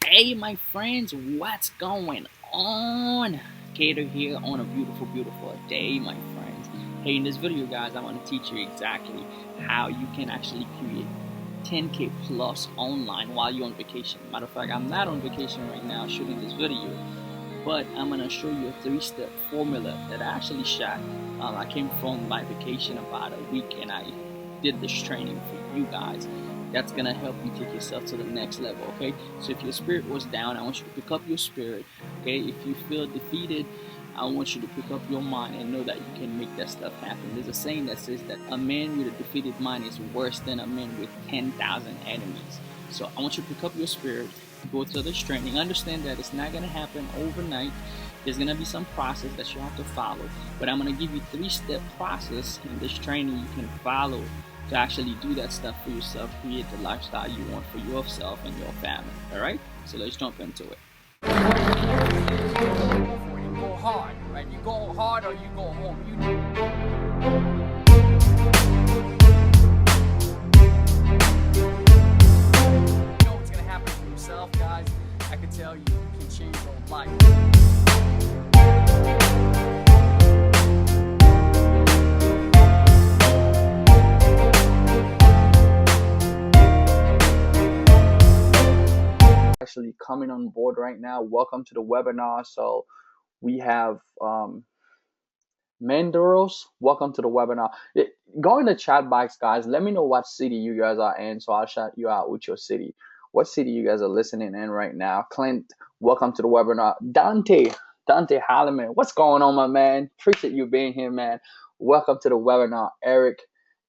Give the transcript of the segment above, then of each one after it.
Hey, my friends, what's going on? Cater here on a beautiful day, my friends. Hey, in this video, guys, I want to teach you exactly how you can actually create 10K plus online while you're on vacation. Matter of fact, I'm not on vacation right now shooting this video, but I'm gonna show you a three-step formula that I actually shot. I came from my vacation about a week, and I did this training for you guys. That's gonna help you take yourself to the next level. Okay, so if your spirit was down, I want you to pick up your spirit. Okay, if you feel defeated, I want you to pick up your mind and know that you can make that stuff happen. There's a saying that says that a man with a defeated mind is worse than a man with 10,000 enemies. So I want you to pick up your spirit, go through this training. Understand that it's not going to happen overnight. There's going to be some process that you have to follow. But I'm going to give you three-step process in this training you can follow to actually do that stuff for yourself, create the lifestyle you want for yourself and your family. All right? So let's jump into it. You go hard, right? You go hard or you go home. You know what's gonna happen for yourself, guys. I can tell you, you can change your life. Actually coming on board right now, welcome to the webinar. So we have Menderos, welcome to the webinar. Go in the chat box, guys. Let me know what city you guys are in, so I'll shout you out with your city. What city you guys are listening in right now? Clint, welcome to the webinar. Dante Halliman, what's going on, my man? Appreciate you being here, man. Welcome to the webinar. Eric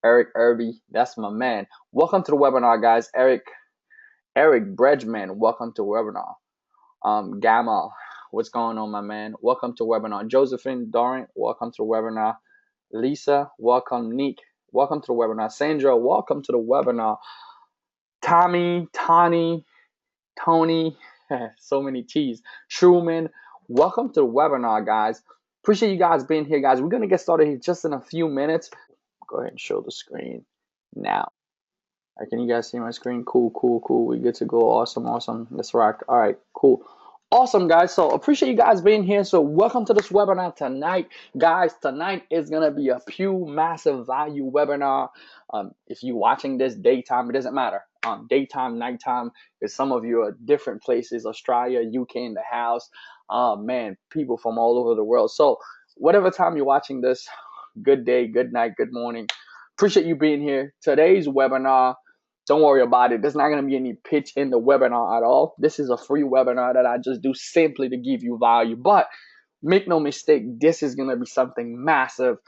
Irby, that's my man. Welcome to the webinar, guys. Eric Bridgman, welcome to webinar. Gamal, what's going on, my man? Welcome to webinar. Josephine Dorrant, welcome to the webinar. Lisa, welcome. Nick, welcome to the webinar. Sandra, welcome to the webinar. Tommy, Tony, so many T's. Truman, welcome to the webinar, guys. Appreciate you guys being here, guys. We're gonna get started here just in a few minutes. Go ahead and show the screen now. Can you guys see my screen? Cool. We good to go. Awesome. Let's rock. All right, cool. Awesome, guys. So appreciate you guys being here. So welcome to this webinar tonight, guys. Tonight is gonna be a pure massive value webinar. If you're watching this daytime, it doesn't matter. Daytime, nighttime, because some of you are different places, Australia, UK in the house. Man, people from all over the world. So whatever time you're watching this, good day, good night, good morning. Appreciate you being here. Today's webinar, don't worry about it. There's not going to be any pitch in the webinar at all. This is a free webinar that I just do simply to give you value. But make no mistake, this is going to be something massive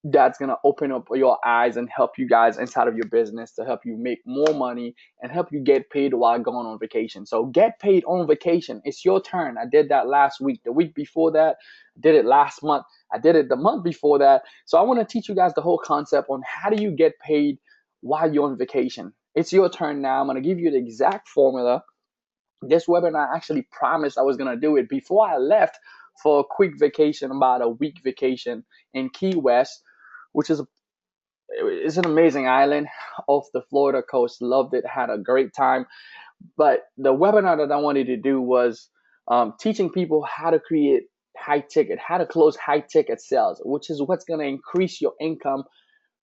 that's going to open up your eyes and help you guys inside of your business to help you make more money and help you get paid while going on vacation. So get paid on vacation. It's your turn. I did that last week. The week before that, I did it last month. I did it the month before that. So I want to teach you guys the whole concept on how do you get paid while you're on vacation. It's your turn now. I'm going to give you the exact formula. This webinar I actually promised I was going to do it before I left for a quick vacation, about a week vacation in Key West, which is it's an amazing island off the Florida coast. Loved it, had a great time. But the webinar that I wanted to do was teaching people how to create how to close high ticket sales, which is what's going to increase your income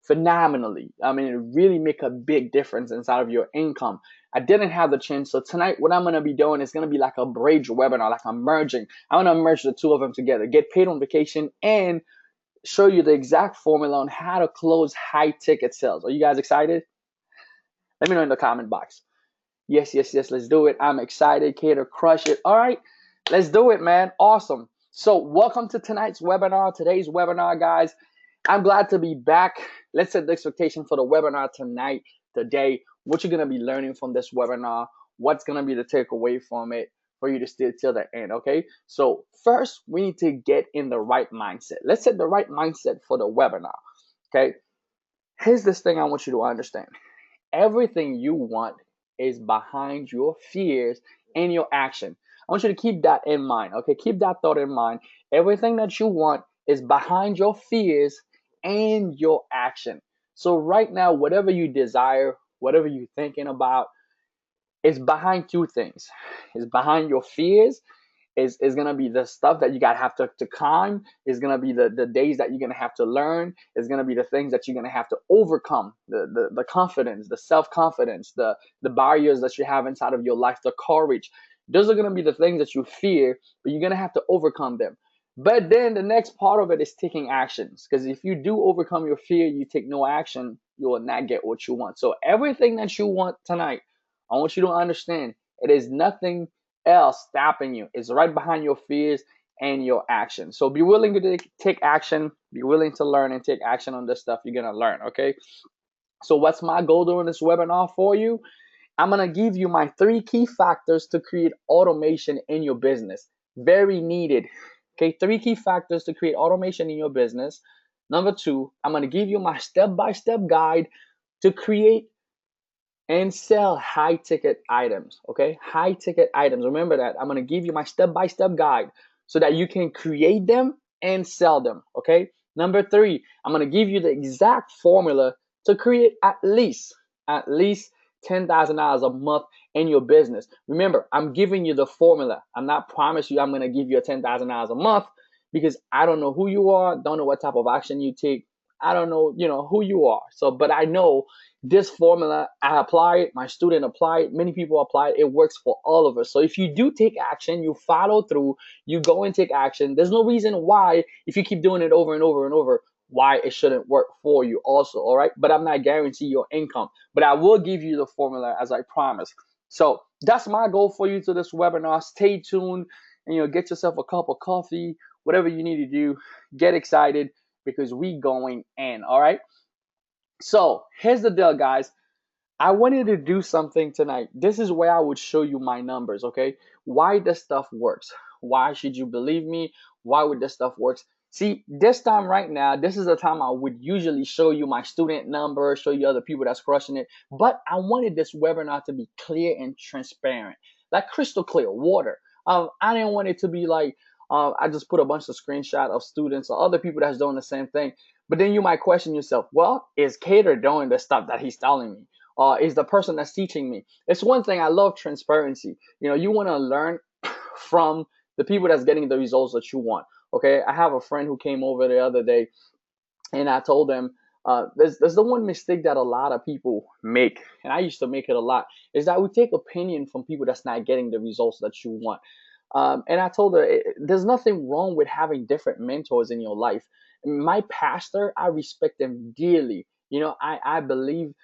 phenomenally. I mean, it really make a big difference inside of your income. I didn't have the chance, so tonight what I'm going to be doing is going to be like a bridge webinar, like I'm merging. I'm going to merge the two of them together, get paid on vacation and show you the exact formula on how to close high ticket sales. Are you guys excited? Let me know in the comment box. Yes, let's do it. I'm excited, Cater, crush it. All right, let's do it, man. Awesome. So welcome to today's webinar, guys. I'm glad to be back. Let's set the expectation for the webinar today. What you're going to be learning from this webinar, what's going to be the takeaway from it for you to stay till the end, okay? So first, we need to get in the right mindset. Let's set the right mindset for the webinar, okay? Here's this thing I want you to understand. Everything you want is behind your fears and your action. I want you to keep that in mind, okay? Keep that thought in mind. Everything that you want is behind your fears and your action. So right now, whatever you desire, whatever you're thinking about, It's behind two things. It's behind your fears. Is gonna be the stuff that you gotta have to climb. It's gonna be the days that you're gonna have to learn. It's gonna be the things that you're gonna have to overcome. The confidence, the self-confidence, the barriers that you have inside of your life, the courage. Those are gonna be the things that you fear, but you're gonna have to overcome them. But then the next part of it is taking actions. Because if you do overcome your fear, you take no action, you will not get what you want. So everything that you want tonight, I want you to understand it is nothing else stopping you. It's right behind your fears and your action. So be willing to take action, be willing to learn and take action on this stuff you're going to learn, okay? So what's my goal during this webinar for you? I'm going to give you my 3 key factors to create automation in your business. Very needed. Okay, 3 key factors to create automation in your business. Number 2, I'm going to give you my step-by-step guide to create and sell high ticket items. Okay, high ticket items. Remember that. I'm going to give you my step-by-step guide so that you can create them and sell them. Okay, number 3, I'm going to give you the exact formula to create at least $10,000 a month in your business. Remember, I'm giving you the formula. I'm not promising you I'm going to give you a $10,000 a month, because I don't know who you are, don't know what type of action you take. I don't know, who you are. So, but I know this formula, I apply it, my student apply it, many people apply it. It works for all of us. So if you do take action, you follow through, you go and take action, there's no reason why, if you keep doing it over and over and over, why it shouldn't work for you also. All right, but I'm not guaranteeing your income, but I will give you the formula as I promised. So that's my goal for you to this webinar. Stay tuned and get yourself a cup of coffee, whatever you need to do. Get excited, because we going in. All right, so here's the deal, guys. I wanted to do something tonight. This is where I would show you my numbers, okay? Why this stuff works. Why should you believe me? Why would this stuff works? See, this time right now, this is the time I would usually show you my student numbers, show you other people that's crushing it. But I wanted this webinar to be clear and transparent, like crystal clear water. I didn't want it to be like I just put a bunch of screenshots of students or other people that's doing the same thing. But then you might question yourself, well, is Cater doing the stuff that he's telling me? Is the person that's teaching me? It's one thing. I love transparency. You want to learn from the people that's getting the results that you want. Okay, I have a friend who came over the other day, and I told them there's the one mistake that a lot of people make, and I used to make it a lot, is that we take opinion from people that's not getting the results that you want. And I told her, there's nothing wrong with having different mentors in your life. My pastor, I respect him dearly. I believe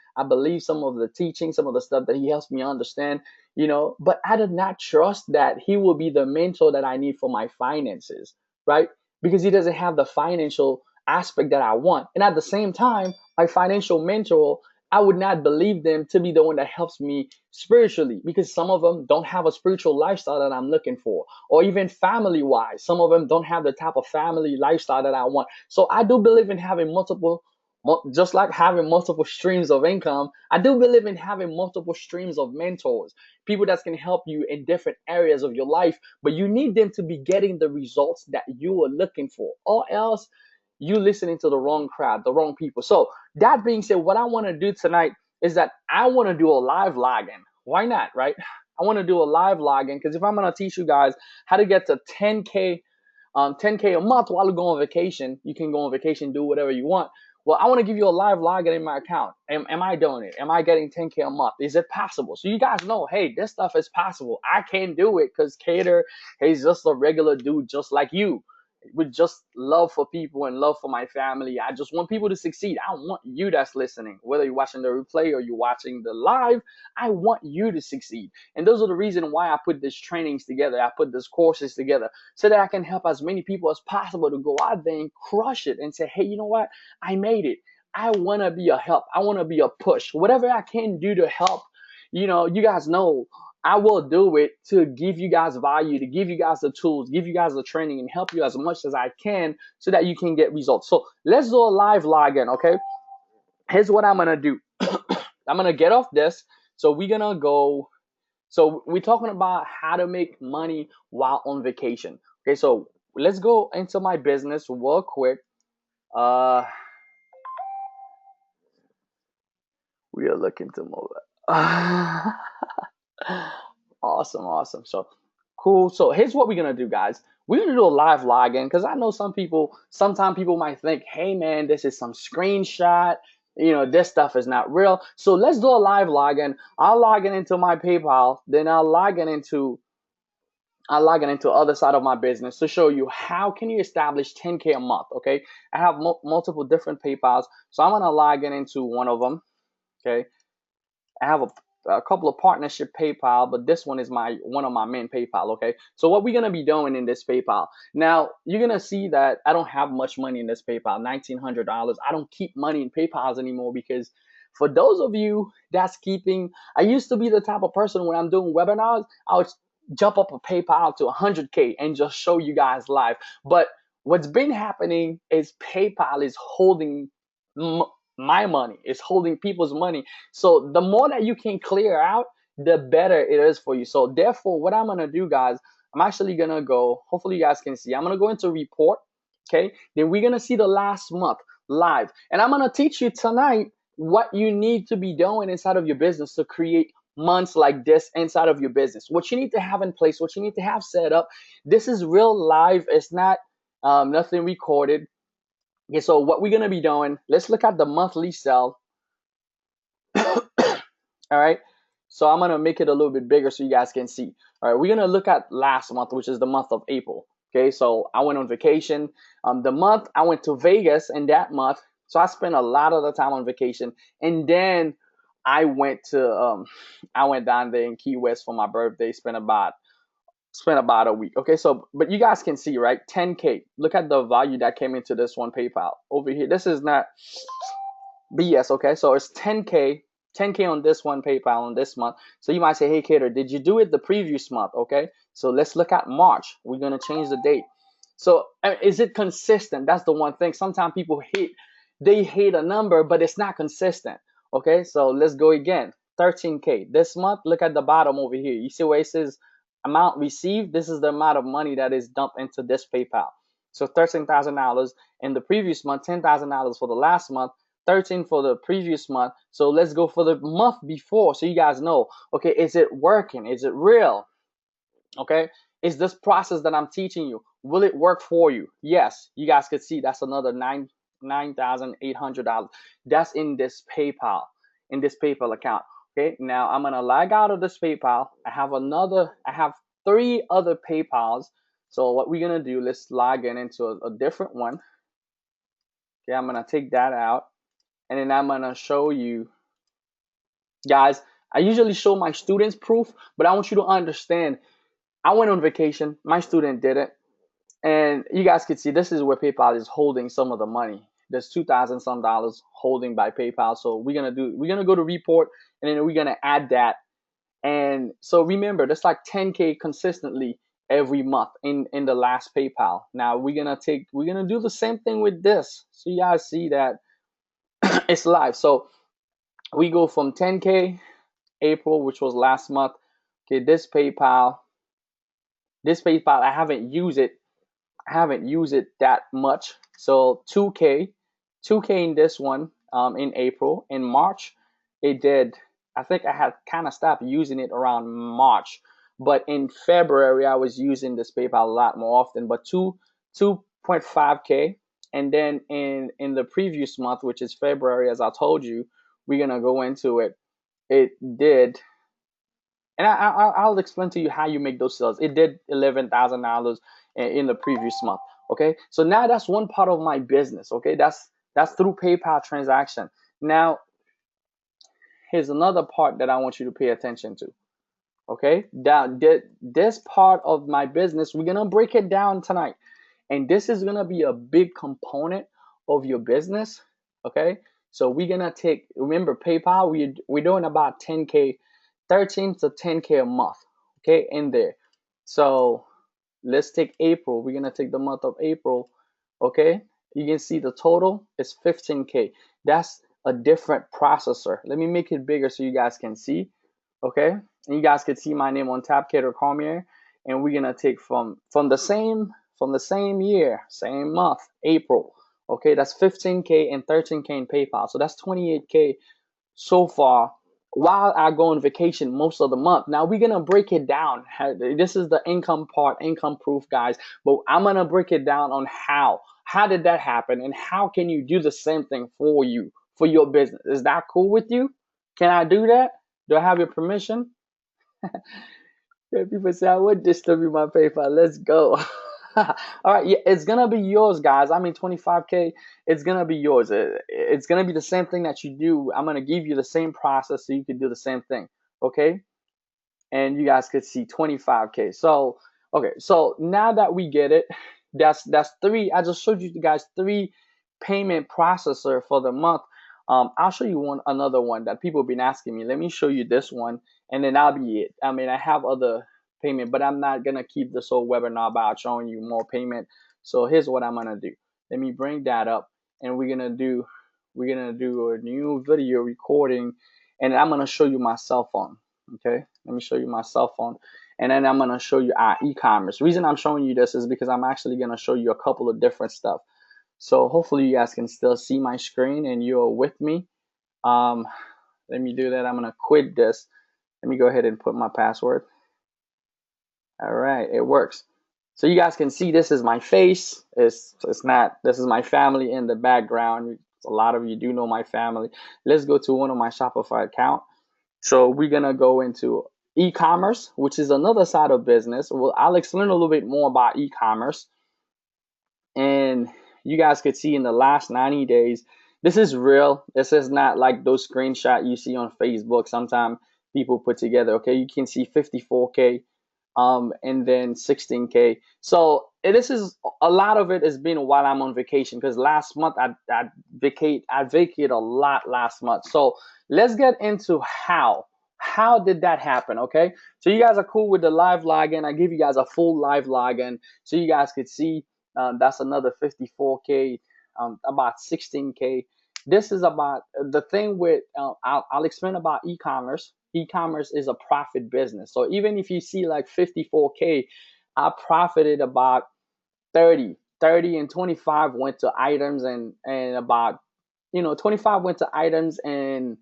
some of the teaching, some of the stuff that he helps me understand, but I did not trust that he will be the mentor that I need for my finances, right? Because he doesn't have the financial aspect that I want. And at the same time, my financial mentor, I would not believe them to be the one that helps me spiritually, because some of them don't have a spiritual lifestyle that I'm looking for, or even family wise. Some of them don't have the type of family lifestyle that I want. So I do believe in having multiple, just like having multiple streams of income. I do believe in having multiple streams of mentors, people that can help you in different areas of your life, but you need them to be getting the results that you are looking for, or else you listening to the wrong crowd, the wrong people. So that being said, what I want to do tonight is that I want to do a live login. Why not, right? I want to do a live login, because if I'm going to teach you guys how to get to 10K, 10K a month while you go on vacation, you can go on vacation, do whatever you want. Well, I want to give you a live login in my account. Am I doing it? Am I getting 10K a month? Is it possible? So you guys know, hey, this stuff is possible. I can do it, because Cater, he's just a regular dude just like you, with just love for people and love for my family. I just want people to succeed. I want you that's listening, whether you're watching the replay or you're watching the live, I want you to succeed. And those are the reason why I put these trainings together. I put these courses together so that I can help as many people as possible to go out there and crush it and say, hey, you know what? I made it. I want to be a help. I want to be a push. Whatever I can do to help, you guys know I will do it to give you guys value, to give you guys the tools, give you guys the training, and help you as much as I can so that you can get results. So let's do a live login, okay? Here's what I'm going to do. I'm going to get off this. So we're going to go. So we're talking about how to make money while on vacation. Okay, so let's go into my business real quick. We are looking to move it. Awesome, awesome. So cool. So here's what we're gonna do, guys. We're gonna do a live login because I know sometimes people might think, hey man, this is some screenshot. This stuff is not real. So let's do a live login. I'll log in into my PayPal, then I'll log in into other side of my business to show you how can you establish 10K a month. Okay, I have multiple different PayPals, so I'm gonna log in into one of them. Okay, I have a couple of partnership PayPal, but this one is one of my main PayPal. Okay, so what we're gonna be doing in this PayPal now, you're gonna see that I don't have much money in this PayPal, $1,900. I don't keep money in PayPals anymore because for those of you that's keeping, I used to be the type of person when I'm doing webinars, I would jump up a PayPal to 100K and just show you guys live. But what's been happening is PayPal is holding my money, is holding people's money. So the more that you can clear out, the better it is for you. So therefore, what I'm gonna do, guys, I'm actually gonna go. Hopefully, you guys can see. I'm gonna go into report. Okay. Then we're gonna see the last month live, and I'm gonna teach you tonight what you need to be doing inside of your business to create months like this inside of your business. What you need to have in place, what you need to have set up. This is real live. It's not nothing recorded. Okay, so what we're gonna be doing, let's look at the monthly sell. All right. So I'm gonna make it a little bit bigger so you guys can see. All right, we're gonna look at last month, which is the month of April. Okay, so I went on vacation. The month I went to Vegas in that month, so I spent a lot of the time on vacation. And then I went down there in Key West for my birthday. Spent about a week. Okay, so but you guys can see, right? 10K. Look at the value that came into this one PayPal over here. This is not BS. Okay, so it's 10K. 10K on this one PayPal on this month. So you might say, hey Cater, did you do it the previous month? Okay, so let's look at March. We're gonna change the date. So is it consistent? That's the one thing. Sometimes people hate a number, but it's not consistent. Okay, so let's go again. 13K this month. Look at the bottom over here. You see where it says amount received? This is the amount of money that is dumped into this PayPal. So $13,000 in the previous month, $10,000 for the last month, 13 for the previous month. So let's go for the month before so you guys know, okay, is it working? Is it real? Okay, is this process that I'm teaching you, will it work for you? Yes, you guys could see that's another $9,800. That's in this PayPal account. Okay, now I'm gonna log out of this PayPal. I have 3 other PayPals. So what we're gonna do, let's log into a different one. Okay, I'm gonna take that out, and then I'm gonna show you guys. I usually show my students proof, but I want you to understand, I went on vacation, my student didn't, and you guys could see this is where PayPal is holding some of the money. There's 2,000 some dollars holding by PayPal. So we're gonna go to report, and then we're gonna add that. And so remember, that's like 10K consistently every month in the last PayPal. Now we're gonna do the same thing with this, so you guys see that it's live. So we go from 10K April, which was last month. Okay, this PayPal, I haven't used it that much. So 2K in this one, in April. In March, it did. I think I had kind of stopped using it around March, but in February I was using this PayPal a lot more often. But 2.5K, and then in the previous month, which is February, as I told you, we're gonna go into it. It did, and I'll explain to you how you make those sales. It did $11,000 in the previous month. Okay, so now that's one part of my business. Okay, that's through PayPal transaction. Now here's another part that I want you to pay attention to. Okay, this part of my business, we're gonna break it down tonight, and this is gonna be a big component of your business. Okay, so we're gonna remember PayPal, we're doing about 10K, 13 to 10K a month. Okay, in there. So let's take April. We're gonna take the month of April. Okay, you can see the total is 15K. That's a different processor. Let me make it bigger so you guys can see. Okay, and you guys can see my name on top, Cater Cormier, and we're gonna take from the same year, same month, April. Okay, that's 15K and 13K in PayPal. So that's 28K so far while I go on vacation most of the month. Now we're gonna break it down. This is the income part, income proof, guys. But I'm gonna break it down on how. How did that happen, and how can you do the same thing for you, for your business? Is that cool with you? Can I do that? Do I have your permission? Yeah, people say I would disturb you my PayPal. Let's go. All right, yeah, it's gonna be yours, guys. I mean, 25K, it's gonna be yours. It's gonna be the same thing that you do. I'm gonna give you the same process so you can do the same thing. Okay, and you guys could see 25K. So okay, so now that we get it, that's three. I just showed you guys three payment processor for the month. I'll show you another one that people have been asking me. Let me show you this one, and then that'll be it. I mean, I have other payment, but I'm not gonna keep this whole webinar about showing you more payment. So here's what I'm gonna do. Let me bring that up, and we're gonna do a new video recording, and I'm gonna show you my cell phone. Okay, let me show you my cell phone, and then I'm gonna show you our e-commerce. The reason I'm showing you this is because I'm actually gonna show you a couple of different stuff. So hopefully you guys can still see my screen and you're with me. Um, Let me do that. I'm gonna quit this. Let me go ahead and put my password. All right, it works. So you guys can see this is my face. It's not. This is my family in the background. A lot of you do know my family. Let's go to one of my Shopify account. So we're gonna go into e-commerce, which is another side of business. Well, I'll explain a little bit more about e-commerce. And you guys could see in the last 90 days, this is real. This is not like those screenshots you see on Facebook. Sometimes people put together. Okay, you can see 54K, and then 16K. So this is a lot of it has been while I'm on vacation, because last month I vacated a lot last month. So let's get into how did that happen. Okay, so you guys are cool with the live login. I give you guys a full live login so you guys could see. That's another 54K, about 16K. This is about the thing with I'll explain about e-commerce. E-commerce is a profit business. So even if you see like 54K, I profited about 30 and 25 went to items, and about 25 went to items and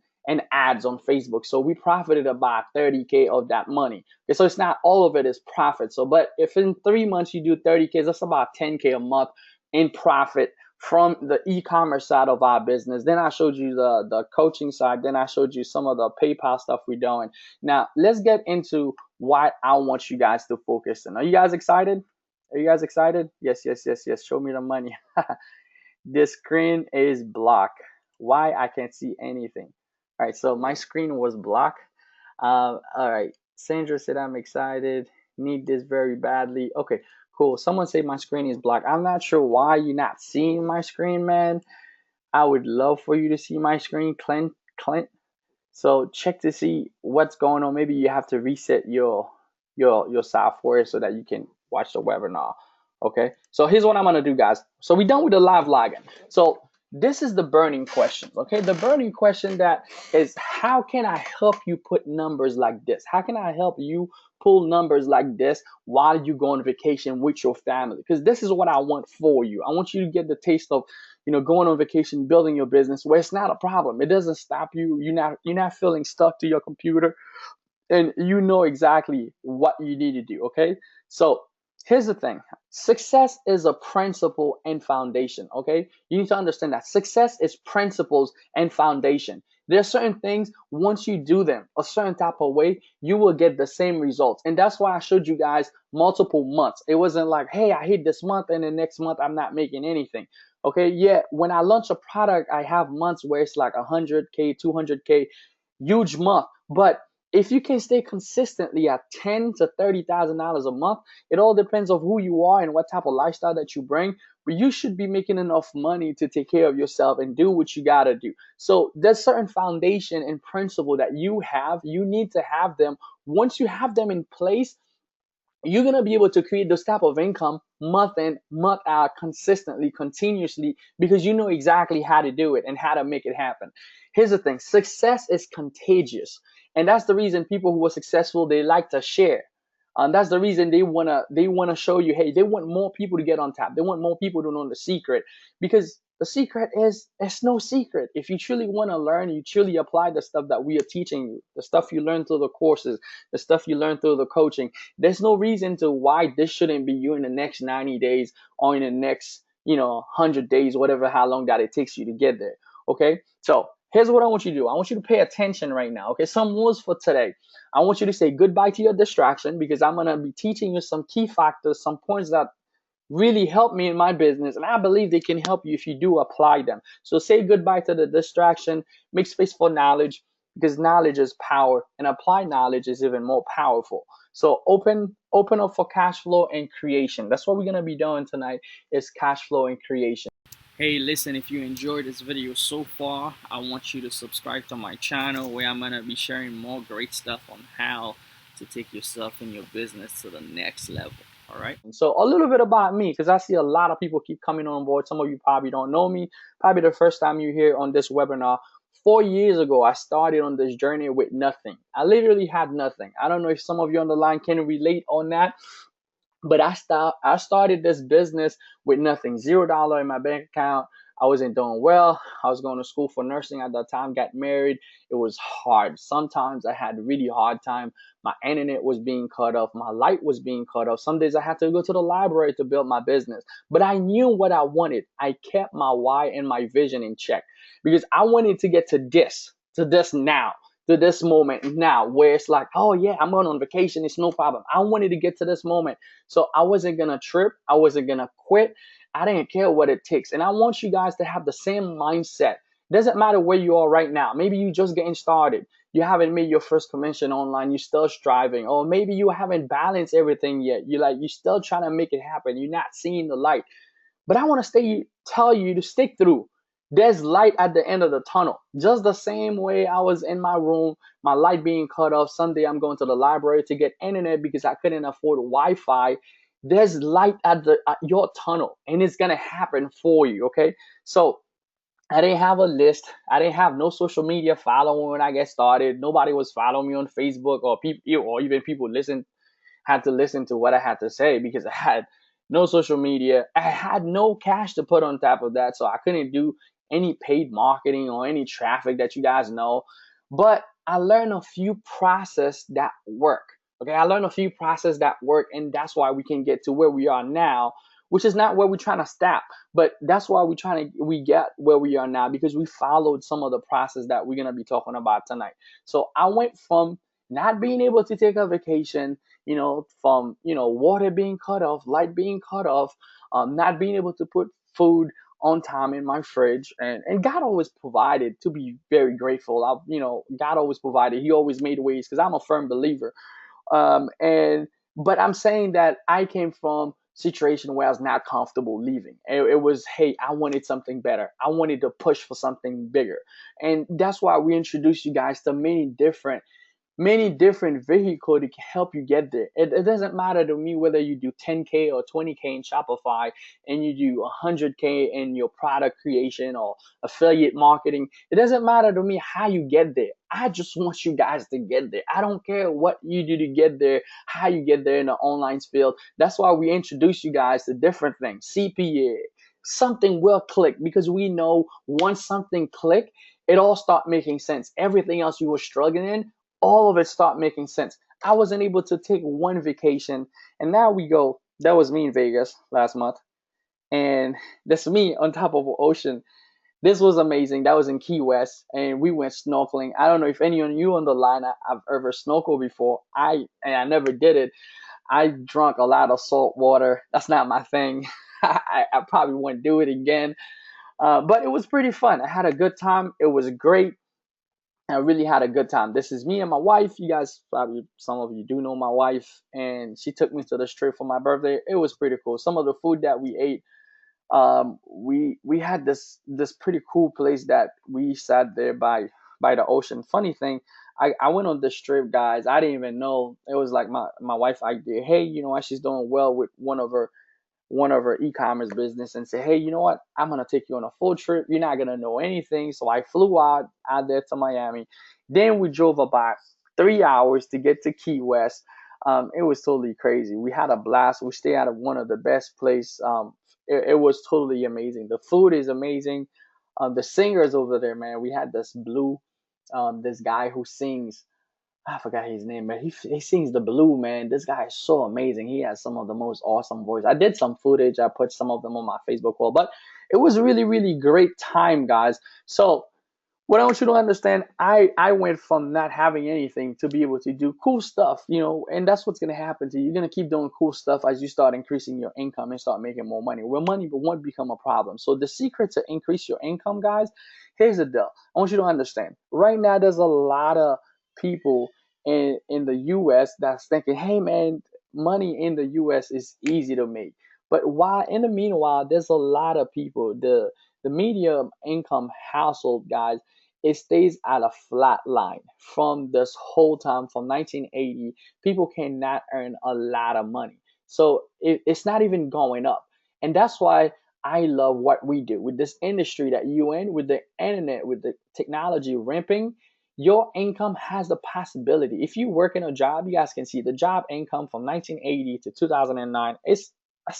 ads on Facebook. So we profited about 30K of that money. Okay, so it's not all of it is profit. So, but if in 3 months you do 30K, that's about 10K a month in profit from the e-commerce side of our business. Then I showed you the coaching side. Then I showed you some of the PayPal stuff we're doing. Now let's get into what I want you guys to focus on. Are you guys excited? Are you guys excited? Yes, yes, yes, yes. Show me the money. This screen is blocked. Why? I can't see anything. All right, so my screen was blocked. All right, Sandra said I'm excited. Need this very badly. Okay, cool. Someone said my screen is blocked. I'm not sure why you're not seeing my screen, man. I would love for you to see my screen, Clint. So check to see what's going on. Maybe you have to reset your software so that you can watch the webinar. Okay. So here's what I'm gonna do, guys. So we're done with the live login. So this is the burning question. Okay. The burning question that is, how can I help you put numbers like this? How can I help you pull numbers like this while you go on vacation with your family? Because this is what I want for you. I want you to get the taste of going on vacation, building your business where it's not a problem. It doesn't stop you. You're not feeling stuck to your computer, and you know exactly what you need to do. Okay. So here's the thing. Success is a principle and foundation. Okay. You need to understand that success is principles and foundation. There are certain things, once you do them a certain type of way, you will get the same results. And that's why I showed you guys multiple months. It wasn't like, hey, I hit this month and the next month I'm not making anything. Okay. Yeah. When I launch a product, I have months where it's like 100K, 200K, huge month. But if you can stay consistently at $10,000 to $30,000 a month, it all depends on who you are and what type of lifestyle that you bring. But you should be making enough money to take care of yourself and do what you gotta do. So there's certain foundation and principle that you have. You need to have them. Once you have them in place, you're going to be able to create this type of income month in, month out, consistently, continuously, because you know exactly how to do it and how to make it happen. Here's the thing. Success is contagious. And that's the reason people who are successful, they like to share. That's the reason they wanna show you, hey, they want more people to get on top. They want more people to know the secret, because The secret is it's no secret. If you truly want to learn, you truly apply the stuff that we are teaching you, the stuff you learn through the courses, the stuff you learn through the coaching. There's no reason to why this shouldn't be you in the next 90 days or in the next, 100 days, whatever, how long that it takes you to get there. Okay. So here's what I want you to do. I want you to pay attention right now. Okay. Some rules for today. I want you to say goodbye to your distraction because I'm going to be teaching you some key factors, some points that really help me in my business, and I believe they can help you if you do apply them. So say goodbye to the distraction, make space for knowledge, because knowledge is power, and applied knowledge is even more powerful. So open up for cash flow and creation. That's what we're gonna be doing tonight, is cash flow and creation. Hey, listen, if you enjoyed this video so far, I want you to subscribe to my channel where I'm going to be sharing more great stuff on how to take yourself and your business to the next level. All right. So a little bit about me, because I see a lot of people keep coming on board. Some of you probably don't know me. Probably the first time you're here on this webinar. 4 years ago, I started on this journey with nothing. I literally had nothing. I don't know if some of you on the line can relate on that. But I started this business with nothing, $0 in my bank account. I wasn't doing well. I was going to school for nursing at that time, got married. It was hard. Sometimes I had a really hard time. My internet was being cut off. My light was being cut off. Some days I had to go to the library to build my business. But I knew what I wanted. I kept my why and my vision in check because I wanted to get to this now, to this moment now, where it's like, oh yeah, I'm going on vacation. It's no problem. I wanted to get to this moment. So I wasn't going to trip. I wasn't going to quit. I didn't care what it takes. And I want you guys to have the same mindset. Doesn't matter where you are right now. Maybe you just getting started. You haven't made your first commission online. You're still striving. Or maybe you haven't balanced everything yet. You're still trying to make it happen. You're not seeing the light. But I want to tell you to stick through. There's light at the end of the tunnel. Just the same way I was in my room, my light being cut off. Sunday, I'm going to the library to get internet because I couldn't afford Wi-Fi. There's light at your tunnel, and it's gonna happen for you. Okay, so I didn't have a list. I didn't have no social media following when I get started. Nobody was following me on Facebook, or people, or even people had to listen to what I had to say because I had no social media. I had no cash to put on top of that, so I couldn't do any paid marketing or any traffic that you guys know. But I learned a few process that work. Okay, I learned a few process that work, and that's why we can get to where we are now, which is not where we're trying to stop, but that's why we get where we are now because we followed some of the process that we're gonna be talking about tonight. So I went from not being able to take a vacation, from water being cut off, light being cut off, not being able to put food on time in my fridge, and God always provided. To be very grateful, God always provided. He always made ways because I'm a firm believer. And but I'm saying that I came from situation where I was not comfortable leaving. It was, hey, I wanted something better. I wanted to push for something bigger, and that's why we introduced you guys to many different vehicles to help you get there. It doesn't matter to me whether you do 10K or 20K in Shopify and you do 100K in your product creation or affiliate marketing. It doesn't matter to me how you get there. I just want you guys to get there. I don't care what you do to get there, how you get there in the online field. That's why we introduce you guys to different things. CPA, something will click because we know once something click, it all start making sense. Everything else you were struggling in, all of it start making sense. I wasn't able to take one vacation, and now we go. That was me in Vegas last month, and that's me on top of an ocean. This was amazing. That was in Key West, and we went snorkeling. I don't know if any of you on the line have ever snorkeled before. I never did it. I drank a lot of salt water. That's not my thing. I probably wouldn't do it again. But it was pretty fun. I had a good time. It was great. I really had a good time. This is me and my wife. You guys probably, some of you do know my wife, and she took me to the strip for my birthday. It was pretty cool. Some of the food that we ate, we had this pretty cool place that we sat there by the ocean. Funny thing, I went on the strip, guys. I didn't even know. It was like my wife idea. Hey, you know what? She's doing well with one of her e-commerce business, and say, hey, you know what? I'm gonna take you on a full trip. You're not gonna know anything. So I flew out there to Miami. Then we drove about 3 hours to get to Key West. It was totally crazy. We had a blast. We stayed at one of the best place it was totally amazing. The food is amazing. The singers over there, man. We had this blue, this guy who sings. I forgot his name, but he sings the blue, man. This guy is so amazing. He has some of the most awesome voice. I did some footage. I put some of them on my Facebook wall, but it was a really, really great time, guys. So what I want you to understand, I went from not having anything to be able to do cool stuff, and that's what's going to happen to you. You're going to keep doing cool stuff as you start increasing your income and start making more money. Well, money won't become a problem. So the secret to increase your income, guys, here's the deal. I want you to understand. Right now, there's a lot of people in the U.S. that's thinking, hey, man, money in the U.S. is easy to make. But while in the meanwhile, there's a lot of people, the medium income household, guys, it stays at a flat line from this whole time from 1980. People cannot earn a lot of money, so it's not even going up. And that's why I love what we do with this industry that you in, with the internet, with the technology ramping. Your income has the possibility. If you work in a job, you guys can see the job income from 1980 to 2009. It's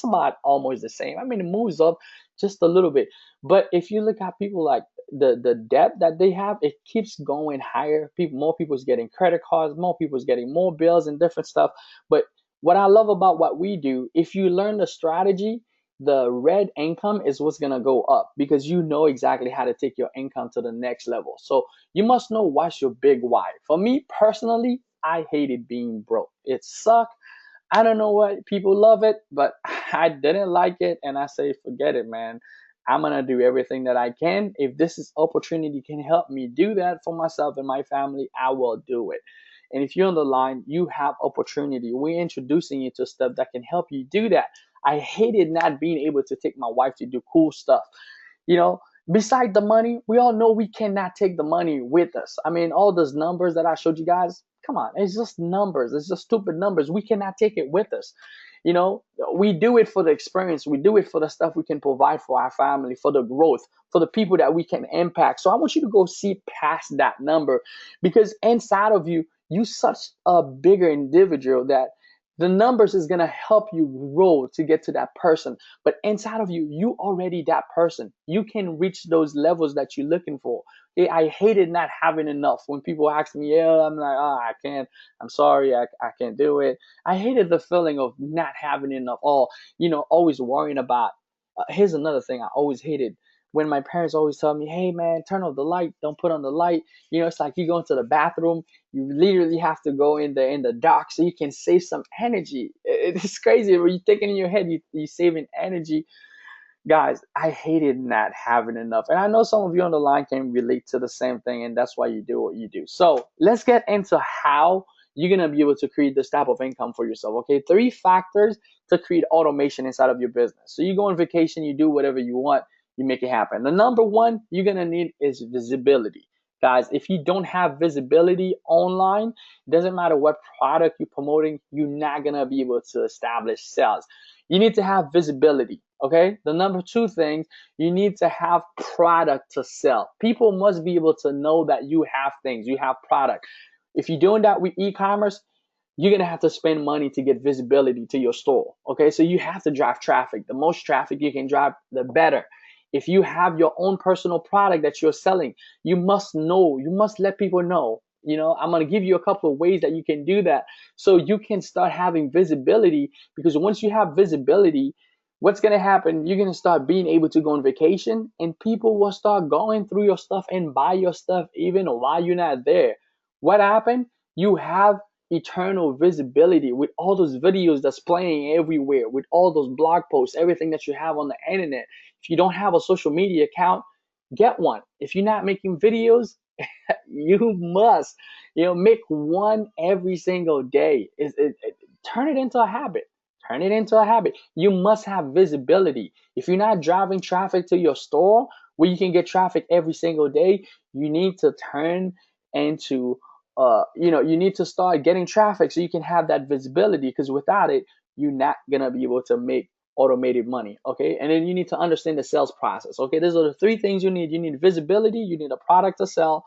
about almost the same. I mean, it moves up just a little bit. But if you look at people like the debt that they have, it keeps going higher. More people's getting credit cards, more people's getting more bills and different stuff. But what I love about what we do, if you learn the strategy, the red income is what's gonna go up because you know exactly how to take your income to the next level. So you must know what's your big why. For me personally, I hated being broke. It sucked. I don't know what people love it, but I didn't like it, and I say, forget it, man. I'm gonna do everything that I can. If this is opportunity can help me do that for myself and my family, I will do it. And if you're on the line, you have opportunity. We're introducing you to stuff that can help you do that. I hated not being able to take my wife to do cool stuff. You know, beside the money, we all know we cannot take the money with us. I mean, all those numbers that I showed you guys, come on, it's just numbers. It's just stupid numbers. We cannot take it with us. You know, we do it for the experience. We do it for the stuff we can provide for our family, for the growth, for the people that we can impact. So I want you to go see past that number because inside of you, you such a bigger individual that the numbers is going to help you grow to get to that person. But inside of you, you already that person. You can reach those levels that you're looking for. Okay? I hated not having enough. When people ask me, yeah, I'm like, oh, I can't. I'm sorry, I can't do it. I hated the feeling of not having enough. Or, always worrying about. Here's another thing I always hated. When my parents always tell me, hey, man, turn off the light. Don't put on the light. It's like you go into the bathroom. You literally have to go in the dark so you can save some energy. It's crazy. When you think in your head, you're saving energy. Guys, I hated not having enough. And I know some of you on the line can relate to the same thing, and that's why you do what you do. So let's get into how you're going to be able to create this type of income for yourself. Okay, 3 factors to create automation inside of your business. So you go on vacation, you do whatever you want, you make it happen. The number one you're going to need is visibility. Guys, if you don't have visibility online, doesn't matter what product you're promoting, you're not going to be able to establish sales. You need to have visibility. Okay. The number 2 thing, you need to have product to sell. People must be able to know that you have things, you have product. If you're doing that with e-commerce, you're going to have to spend money to get visibility to your store. Okay. So you have to drive traffic. The most traffic you can drive, the better. If you have your own personal product that you're selling, you must know, you must let people know. I'm going to give you a couple of ways that you can do that so you can start having visibility, because once you have visibility, what's going to happen? You're going to start being able to go on vacation, and people will start going through your stuff and buy your stuff even while you're not there. What happened? You have eternal visibility with all those videos that's playing everywhere, with all those blog posts, everything that you have on the internet. If you don't have a social media account, get one. If you're not making videos, you must, make one every single day. Turn it into a habit. Turn it into a habit. You must have visibility. If you're not driving traffic to your store where you can get traffic every single day, you need to turn into, you need to start getting traffic so you can have that visibility, because without it, you're not going to be able to make automated money. Okay. And then you need to understand the sales process. Okay. Those are the 3 things you need. You need visibility, you need a product to sell,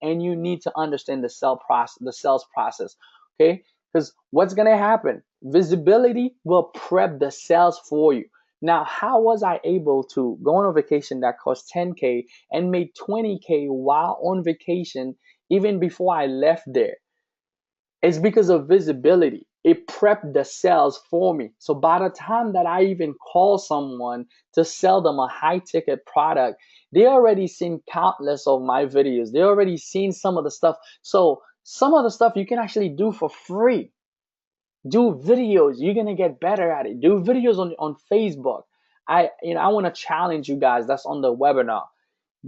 and you need to understand the sales process. Okay. Because what's going to happen? Visibility will prep the sales for you. Now, how was I able to go on a vacation that cost 10K and made 20K while on vacation even before I left there? It's because of visibility. It prepped the sales for me. So by the time that I even call someone to sell them a high ticket product, they already seen countless of my videos. They already seen some of the stuff. So some of the stuff you can actually do for free. Do videos. You're gonna get better at it. Do videos on Facebook. I want to challenge you guys that's on the webinar.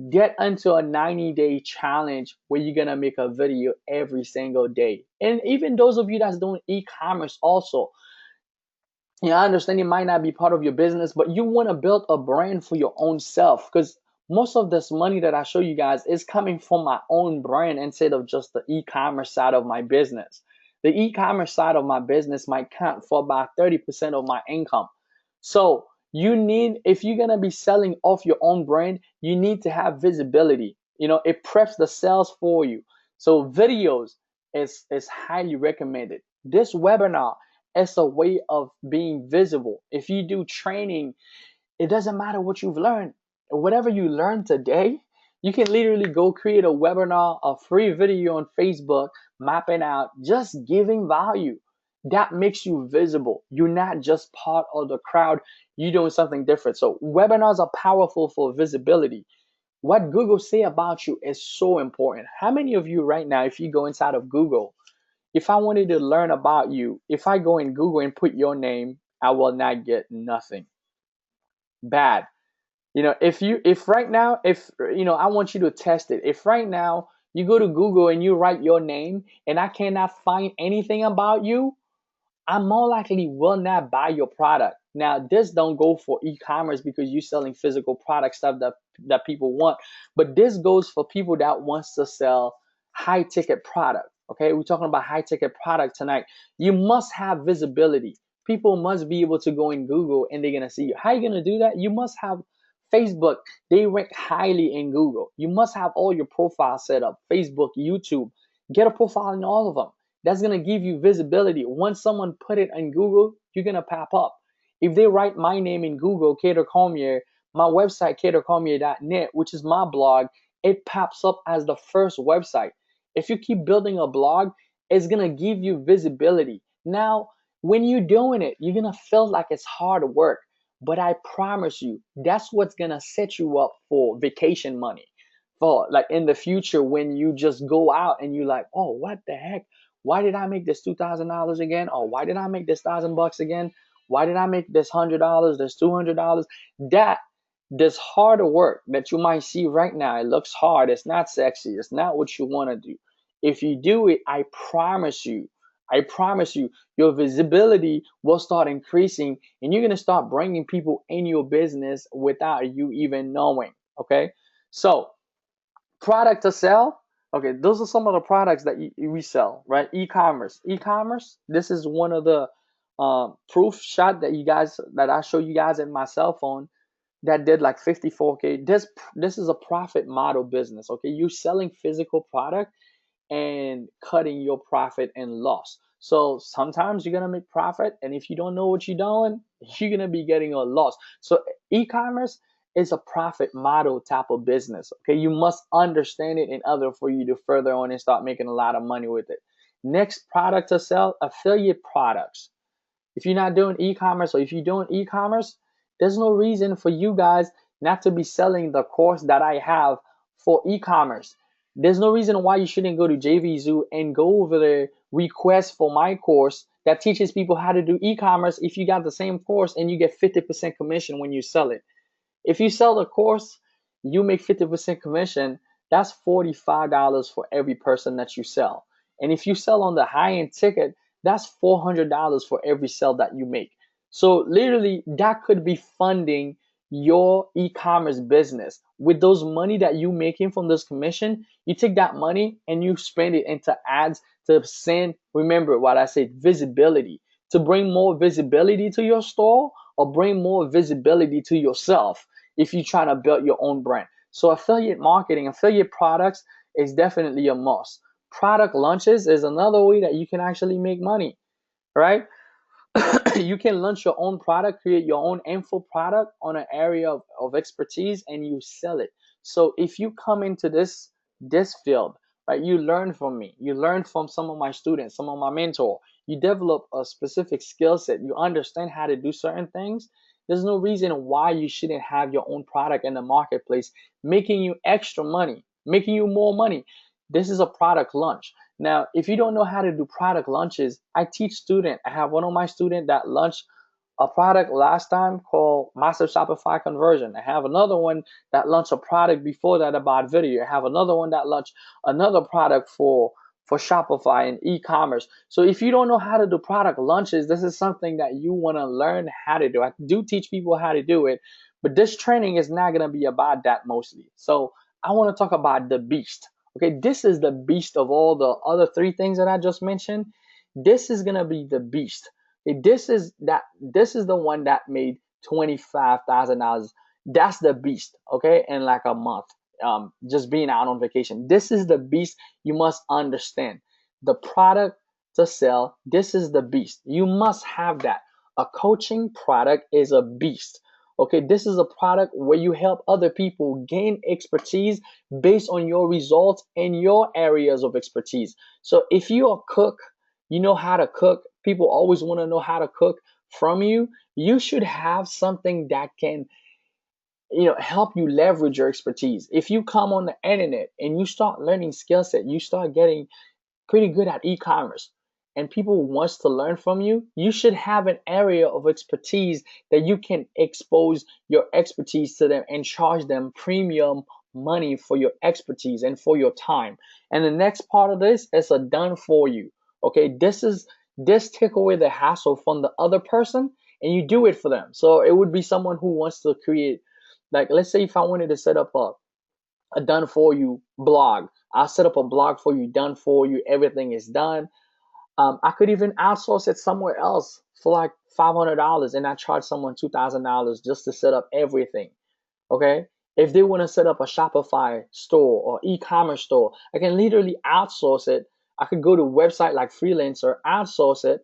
Get into a 90-day challenge where you're gonna make a video every single day. And even those of you that's doing e-commerce also, I understand it might not be part of your business, but you want to build a brand for your own self, because most of this money that I show you guys is coming from my own brand instead of just the e-commerce side of my business. The e-commerce side of my business might count for about 30% of my income. So you need, if you're gonna be selling off your own brand, you need to have visibility. It preps the sales for you. So videos is highly recommended. This webinar is a way of being visible. If you do training, it doesn't matter what you've learned. Whatever you learned today, you can literally go create a webinar, a free video on Facebook, mapping out, just giving value. That makes you visible. You're not just part of the crowd, you're doing something different. So webinars are powerful for visibility. What Google say about you is so important. How many of you right now, if you go inside of Google, if I wanted to learn about you, if I go in Google and put your name, I will not get nothing. Bad. If right now, if I want you to test it. If right now you go to Google and you write your name and I cannot find anything about you, I more likely will not buy your product. Now, this don't go for e-commerce because you're selling physical product stuff that people want, but this goes for people that wants to sell high ticket product. Okay, we're talking about high ticket product tonight. You must have visibility. People must be able to go in Google and they're gonna see you. How are you gonna do that? You must have Facebook. They rank highly in Google. You must have all your profiles set up. Facebook, YouTube. Get a profile in all of them. That's going to give you visibility. Once someone put it in Google, you're going to pop up. If they write my name in Google, Kader Cormier, my website, kadercormier.net, which is my blog, it pops up as the first website. If you keep building a blog, it's going to give you visibility. Now, when you're doing it, you're going to feel like it's hard work. But I promise you, that's what's going to set you up for vacation money. For like in the future, when you just go out and you're like, oh, what the heck? Why did I make this $2,000 again? Or why did I make this $1,000 again? Why did I make this $100, this $200? That this harder work that you might see right now, it looks hard. It's not sexy. It's not what you want to do. If you do it, I promise you, your visibility will start increasing and you're going to start bringing people in your business without you even knowing. Okay. So, product to sell. Okay, those are some of the products that we sell, right? E-commerce. E-commerce. This is one of the proof shot that I show you guys in my cell phone that did like 54K. This is a profit model business. Okay, you're selling physical product and cutting your profit and loss. So sometimes you're gonna make profit, and if you don't know what you're doing, you're gonna be getting a loss. So e-commerce is a profit model type of business. Okay, you must understand it in order for you to further on and start making a lot of money with it. Next product to sell, affiliate products. If you're not doing e-commerce, or if you're doing e-commerce, there's no reason for you guys not to be selling the course that I have for e-commerce. There's no reason why you shouldn't go to JVZoo and go over there, request for my course that teaches people how to do e-commerce if you got the same course and you get 50% commission when you sell it. If you sell the course, you make 50% commission. That's $45 for every person that you sell. And if you sell on the high-end ticket, that's $400 for every sale that you make. So literally, that could be funding your e-commerce business. With those money that you making from this commission, you take that money and you spend it into ads to send, remember what I said, visibility, to bring more visibility to your store or bring more visibility to yourself if you're trying to build your own brand. So affiliate marketing, affiliate products is definitely a must. Product launches is another way that you can actually make money, right? you can launch your own product, create your own info product on an area of expertise, and you sell it. So if you come into this field, right, you learn from me, you learn from some of my students, some of my mentor, you develop a specific skill set, you understand how to do certain things. There's no reason why you shouldn't have your own product in the marketplace, making you extra money, making you more money. This is a product launch. Now, if you don't know how to do product launches, I teach students. I have one of my students that launched a product last time called Massive Shopify Conversion. I have another one that launched a product before that about video. I have another one that launched another product for Shopify and e-commerce. So if you don't know how to do product launches, this is something that you want to learn how to do. I do teach people how to do it, but this training is not going to be about that mostly. So I want to talk about the beast. Okay, this is the beast of all the other three things that I just mentioned. This is going to be the beast. Okay, this is the one that made $25,000. That's the beast, okay, in like a month. Just being out on vacation. This is the beast. You must understand the product to sell. This is the beast. You must have that. A coaching product is a beast. Okay, this is a product where you help other people gain expertise based on your results in your areas of expertise. So if you're a cook, you know how to cook, people always want to know how to cook from you. You should have something that can help you leverage your expertise. If you come on the internet and you start learning skill set, you start getting pretty good at e-commerce, and people wants to learn from you, you should have an area of expertise that you can expose your expertise to them and charge them premium money for your expertise and for your time. And the next part of this is a done for you. Okay, this take away the hassle from the other person and you do it for them. So it would be someone who wants to create, like, let's say if I wanted to set up a done for you blog, I'll set up a blog for you, done for you, everything is done. I could even outsource it somewhere else for like $500 and I charge someone $2,000 just to set up everything. Okay, if they want to set up a Shopify store or e-commerce store, I can literally outsource it. I could go to a website like Freelancer, outsource it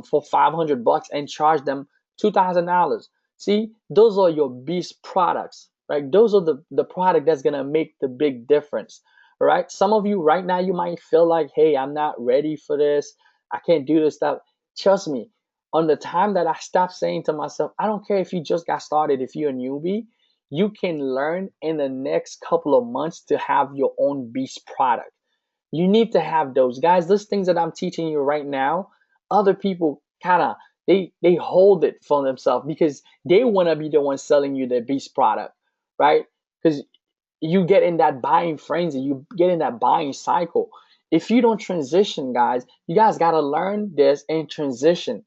for $500 and charge them $2,000. See, those are your beast products, right? Those are the product that's gonna make the big difference. All right, some of you right now, you might feel like, hey, I'm not ready for this, I can't do this stuff. Trust me, on the time that I stopped saying to myself, I don't care if you just got started, if you're a newbie, you can learn in the next couple of months to have your own beast product. You need to have those guys. Those things that I'm teaching you right now, other people kind of they hold it for themselves because they want to be the one selling you their beast product, right? Because you get in that buying frenzy, you get in that buying cycle. If you don't transition, guys, you guys got to learn this and transition,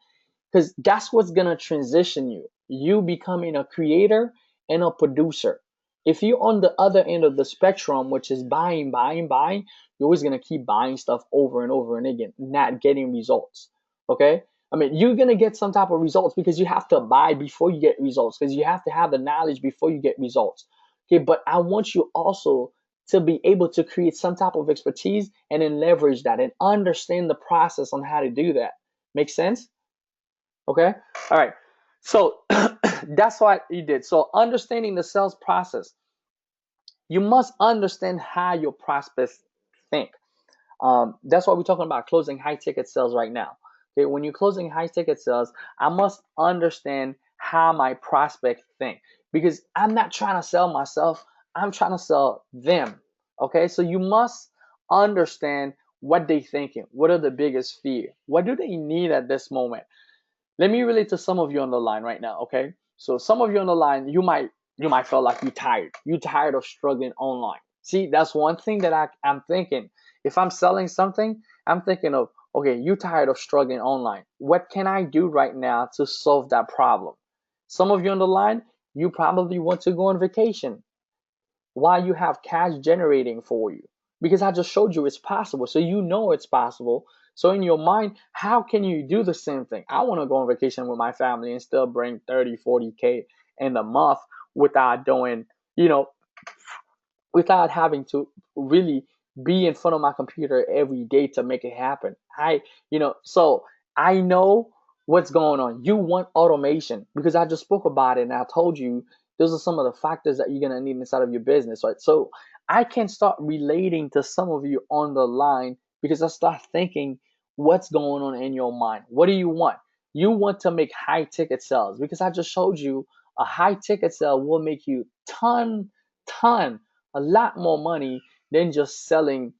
because that's what's gonna transition you. You becoming a creator and a producer. If you're on the other end of the spectrum, which is buying, buying, buying, you're always gonna keep buying stuff over and over and again, not getting results. Okay? I mean, you're gonna get some type of results because you have to buy before you get results, because you have to have the knowledge before you get results. Okay, but I want you also to be able to create some type of expertise and then leverage that and understand the process on how to do that. Make sense? Okay. All right. So that's what you did. So understanding the sales process, you must understand how your prospects think. That's why we're talking about closing high ticket sales right now. Okay. When you're closing high ticket sales, I must understand how my prospect think, because I'm not trying to sell myself. I'm trying to sell them. Okay. So you must understand what they thinking. What are the biggest fear? What do they need at this moment? Let me relate to some of you on the line right now, okay? So some of you on the line, you might feel like you're tired. You're tired of struggling online. See, that's one thing that I'm thinking. If I'm selling something, I'm thinking of, okay, you're tired of struggling online. What can I do right now to solve that problem? Some of you on the line, you probably want to go on vacation while you have cash generating for you, because I just showed you it's possible. So you know it's possible. So in your mind, how can you do the same thing? I want to go on vacation with my family and still bring 30, 40K in a month without doing, you know, without having to really be in front of my computer every day to make it happen. So I know What's going on? You want automation because I just spoke about it and I told you those are some of the factors that you're gonna need inside of your business, right? So I can start relating to some of you on the line because I start thinking what's going on in your mind. What do you want? You want to make high ticket sales because I just showed you a high ticket sale will make you a lot more money than just selling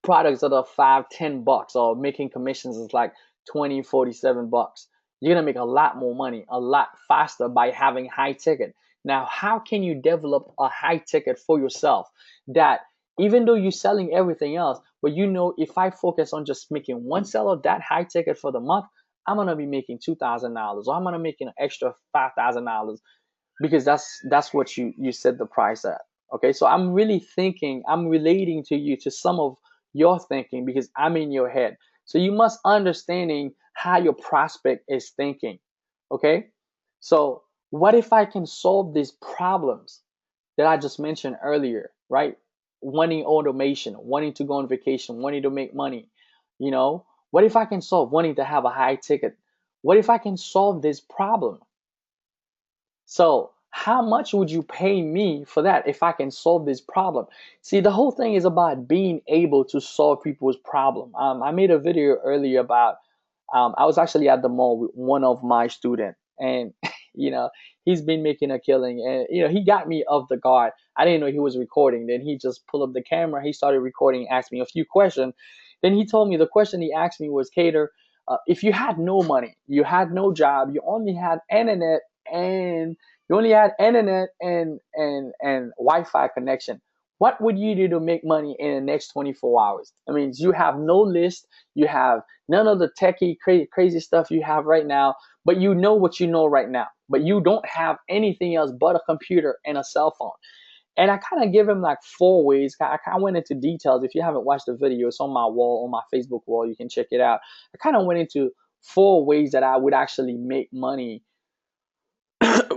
products that are 5, 10 bucks, or making commissions is like 20, 47 bucks. You're gonna make a lot more money a lot faster by having high ticket. Now, how can you develop a high ticket for yourself that even though you're selling everything else, but you know if I focus on just making one sale of that high ticket for the month, I'm gonna be making $2,000, or I'm gonna make an extra $5,000 because that's what you set the price at. Okay, so I'm really thinking, I'm relating to you to some of your thinking because I'm in your head. So you must understanding how your prospect is thinking. Okay, so what if I can solve these problems that I just mentioned earlier, right? Wanting automation, wanting to go on vacation, wanting to make money, you know, what if I can solve wanting to have a high ticket? What if I can solve this problem? So how much would you pay me for that if I can solve this problem? See, the whole thing is about being able to solve people's problem. I made a video earlier about I was actually at the mall with one of my students, and you know he's been making a killing, and he got me off the guard. I didn't know he was recording. Then he just pulled up the camera, he started recording, asked me a few questions. Then he told me the question he asked me was, Cater, if you had no money, you had no job, you only had internet and Wi-Fi connection, what would you do to make money in the next 24 hours? I mean, you have no list, you have none of the techie crazy stuff you have right now, but you know what you know right now, but you don't have anything else but a computer and a cell phone. And I kind of give him like 4 ways. I kind of went into details. If you haven't watched the video, it's on my wall, on my Facebook wall. You can check it out. I kind of went into 4 ways that I would actually make money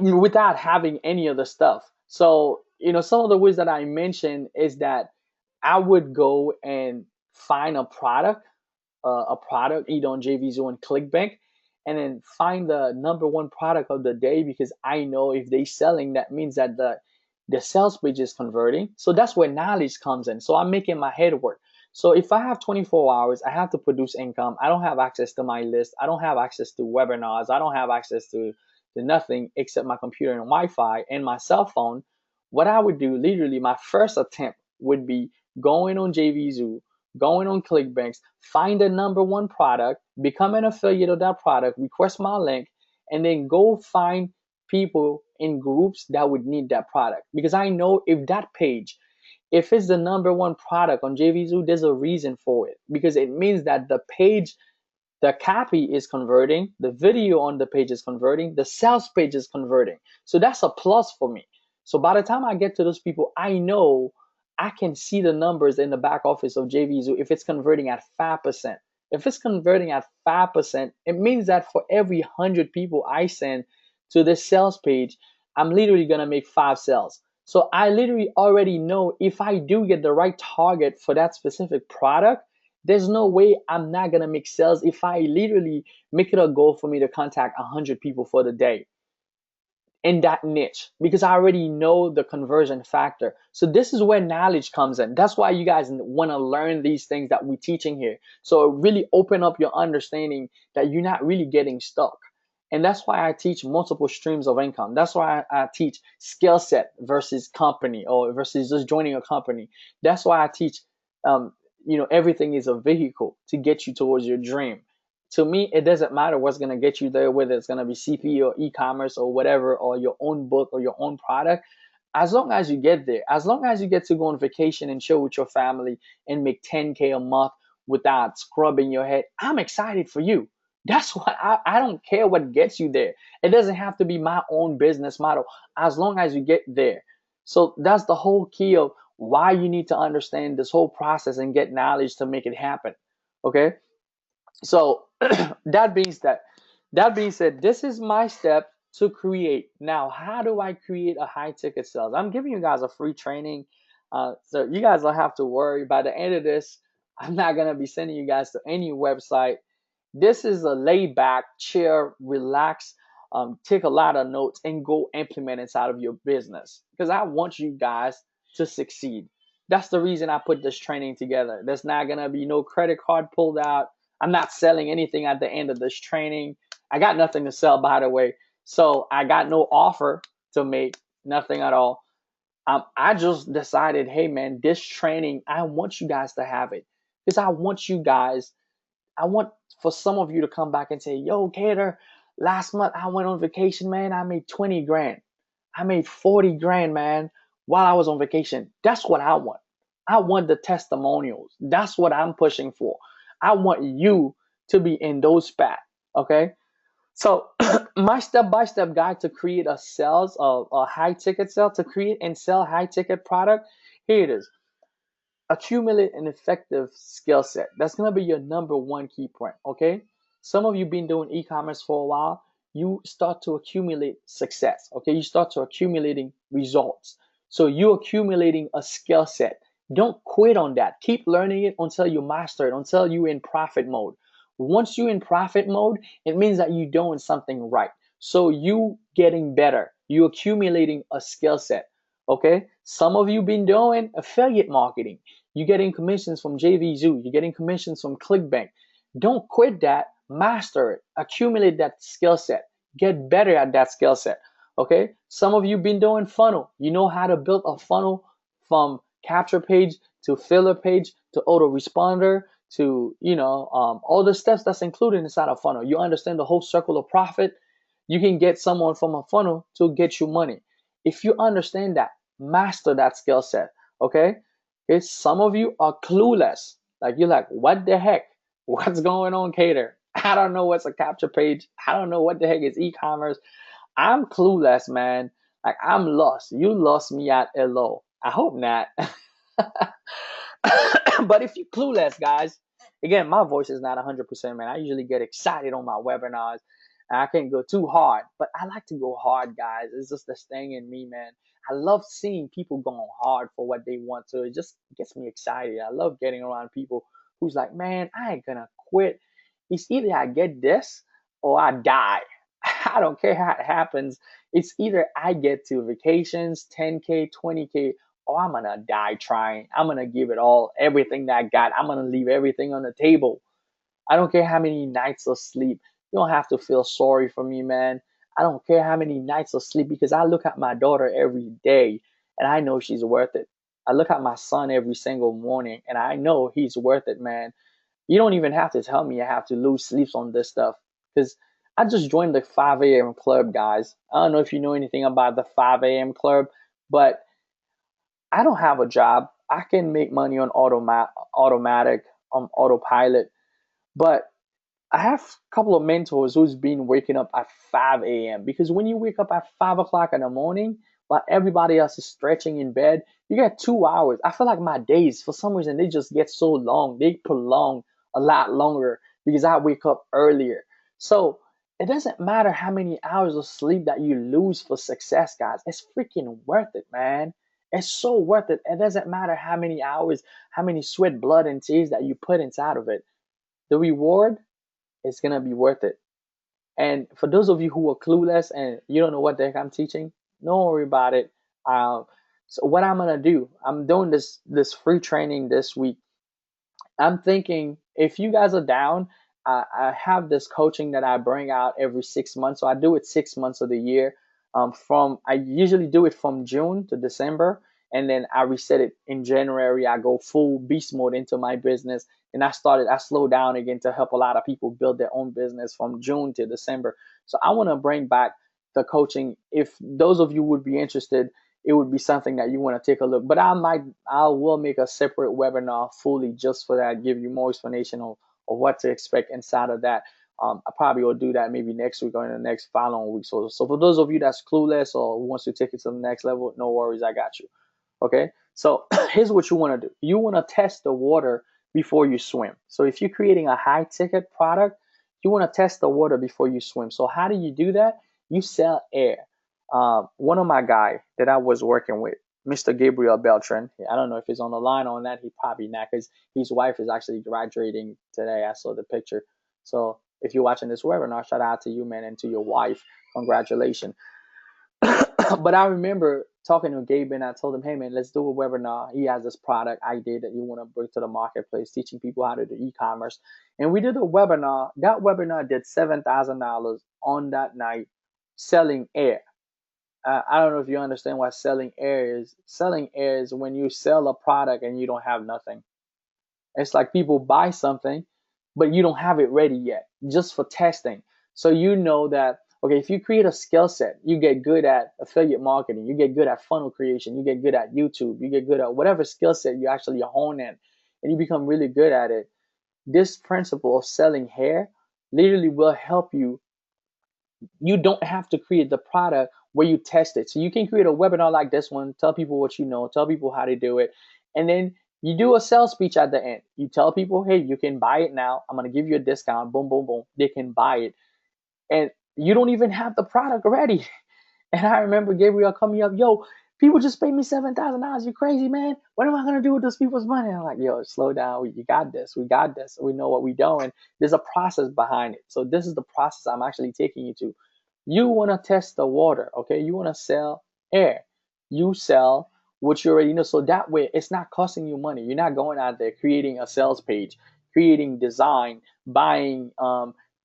without having any of the stuff. So, some of the ways that I mentioned is that I would go and find a product either on JVZoo and ClickBank, and then find the number one product of the day because I know if they selling, that means that the sales page is converting. So that's where knowledge comes in. So I'm making my head work. So if I have 24 hours, I have to produce income. I don't have access to my list. I don't have access to webinars. I don't have access to nothing except my computer and Wi-Fi and my cell phone. What I would do, literally, my first attempt would be going on JVZoo, going on ClickBanks, find the number one product, become an affiliate of that product, request my link, and then go find people in groups that would need that product. Because I know if that page, if it's the number one product on JVZoo, there's a reason for it. Because it means that the copy is converting, the video on the page is converting, the sales page is converting. So that's a plus for me. So by the time I get to those people, I know I can see the numbers in the back office of JVZoo if it's converting at 5%. If it's converting at 5%, it means that for every 100 people I send to this sales page, I'm literally going to make 5 sales. So I literally already know if I do get the right target for that specific product, there's no way I'm not gonna make sales if I literally make it a goal for me to contact 100 people for the day in that niche because I already know the conversion factor. So this is where knowledge comes in. That's why you guys want to learn these things that we're teaching here. So really open up your understanding that you're not really getting stuck. And that's why I teach multiple streams of income. That's why I teach skill set versus company or versus just joining a company. That's why I teach everything is a vehicle to get you towards your dream. To me, it doesn't matter what's going to get you there, whether it's going to be CP or e-commerce or whatever, or your own book or your own product. As long as you get there, as long as you get to go on vacation and chill with your family and make 10K a month without scrubbing your head, I'm excited for you. That's what I don't care what gets you there. It doesn't have to be my own business model as long as you get there. So that's the whole key of why you need to understand this whole process and get knowledge to make it happen. Okay. So that being said, this is my step to create. Now, how do I create a high ticket sales? I'm giving you guys a free training. So you guys don't have to worry. By the end of this, I'm not gonna be sending you guys to any website. This is a laid back, chill, relax, take a lot of notes and go implement inside of your business. Because I want you guys to succeed. That's the reason I put this training together. There's not gonna be no credit card pulled out. I'm not selling anything at the end of this training. I got nothing to sell, by the way. So I got no offer to make, nothing at all. I just decided, hey man, this training, I want you guys to have it because I want for some of you to come back and say, yo, Cater, last month I went on vacation, man. I made 20 grand. I made 40 grand, man, while I was on vacation. That's what I want. I want the testimonials. That's what I'm pushing for. I want you to be in those spots. Okay. So my step-by-step guide to create a high ticket sale, to create and sell high ticket product. Here it is. Accumulate an effective skill set. That's going to be your number one key point. Okay. Some of you been doing e-commerce for a while. You start to accumulate success. Okay. You start to accumulating results. So you're accumulating a skill set. Don't quit on that. Keep learning it until you master it, until you're in profit mode. Once you're in profit mode, it means that you're doing something right. So you getting better. You accumulating a skill set. Okay. Some of you been doing affiliate marketing. You're getting commissions from JVZoo. You're getting commissions from ClickBank. Don't quit that. Master it. Accumulate that skill set. Get better at that skill set. Okay. Some of you been doing funnel. You know how to build a funnel from capture page to filler page to autoresponder to all the steps that's included inside a funnel. You understand the whole circle of profit. You can get someone from a funnel to get you money. If you understand that, master that skill set. Okay. It's some of you are clueless. Like you're like, what the heck? What's going on, Cater? I don't know what's a capture page. I don't know what the heck is e-commerce. I'm clueless, man. Like I'm lost. You lost me at hello. I hope not. But if you're clueless, guys, again, my voice is not 100%, man. I usually get excited on my webinars. And I can't go too hard, but I like to go hard, guys. It's just this thing in me, man. I love seeing people going hard for what they want to. It just gets me excited. I love getting around people who's like, man, I ain't gonna quit. It's either I get this or I die. I don't care how it happens. It's either I get to vacations, 10K, 20K, or I'm gonna die trying. I'm gonna give it all, everything that I got. I'm gonna leave everything on the table. I don't care how many nights of sleep. You don't have to feel sorry for me, man. I don't care how many nights of sleep because I look at my daughter every day and I know she's worth it. I look at my son every single morning and I know he's worth it, man. You don't even have to tell me I have to lose sleeps on this stuff because I just joined the 5 a.m. club, guys. I don't know if you know anything about the 5 a.m. club, but I don't have a job. I can make money on automatic, autopilot, but I have a couple of mentors who's been waking up at 5 a.m. because when you wake up at 5 o'clock in the morning while everybody else is stretching in bed, you get 2 hours. I feel like my days, for some reason, they just get so long. They prolong a lot longer because I wake up earlier. So it doesn't matter how many hours of sleep that you lose for success, guys. It's freaking worth it, man. It's so worth it. It doesn't matter how many hours, how many sweat, blood, and tears that you put inside of it. The reward, it's gonna be worth it. And for those of you who are clueless and you don't know what the heck I'm teaching, don't worry about it. Um, so what I'm gonna do, I'm doing this free training this week. I'm thinking if you guys are down, I have this coaching that I bring out every 6 months. So I do it 6 months of the year. I usually do it from June to December, and then I reset it in January. I go full beast mode into my business, and I slowed down again to help a lot of people build their own business from June to December. So I want to bring back the coaching. If those of you would be interested, it would be something that you want to take a look. But I will make a separate webinar fully just for that, give you more explanation of what to expect inside of that. I probably will do that maybe next week or in the next following week. So for those of you that's clueless or wants to take it to the next level, no worries, I got you. Okay. So here's what you want to do. You want to test the water before you swim. So if you're creating a high ticket product, you want to test the water before you swim. So how do you do that? You sell air. One of my guy that I was working with, Mr. Gabriel Beltran. I don't know if he's on the line on that. He probably not because his wife is actually graduating today. I saw the picture. So if you're watching this webinar, shout out to you, man, and to your wife. Congratulations. But I remember talking to Gabe and I told him, hey man, let's do a webinar. He has this product idea that you want to bring to the marketplace, teaching people how to do e-commerce. And we did a webinar. That webinar did $7,000 on that night selling air. I don't know if you understand what selling air is. Selling air is when you sell a product and you don't have nothing. It's like people buy something, but you don't have it ready yet, just for testing. So you know that, okay, if you create a skill set, you get good at affiliate marketing, you get good at funnel creation, you get good at YouTube, you get good at whatever skill set you actually hone in, and you become really good at it. This principle of selling hair literally will help you. You don't have to create the product where you test it. So you can create a webinar like this one, tell people what you know, tell people how to do it, and then you do a sales speech at the end. You tell people, hey, you can buy it now. I'm going to give you a discount. Boom, boom, boom. They can buy it. And you don't even have the product ready. And I remember Gabriel coming up, yo, people just paid me $7,000. You crazy, man. What am I going to do with those people's money? I'm like, yo, slow down. You got this. We got this. We know what we're doing. There's a process behind it. So this is the process I'm actually taking you to. You want to test the water, okay? You want to sell air. You sell what you already know. So that way, it's not costing you money. You're not going out there creating a sales page, creating design, buying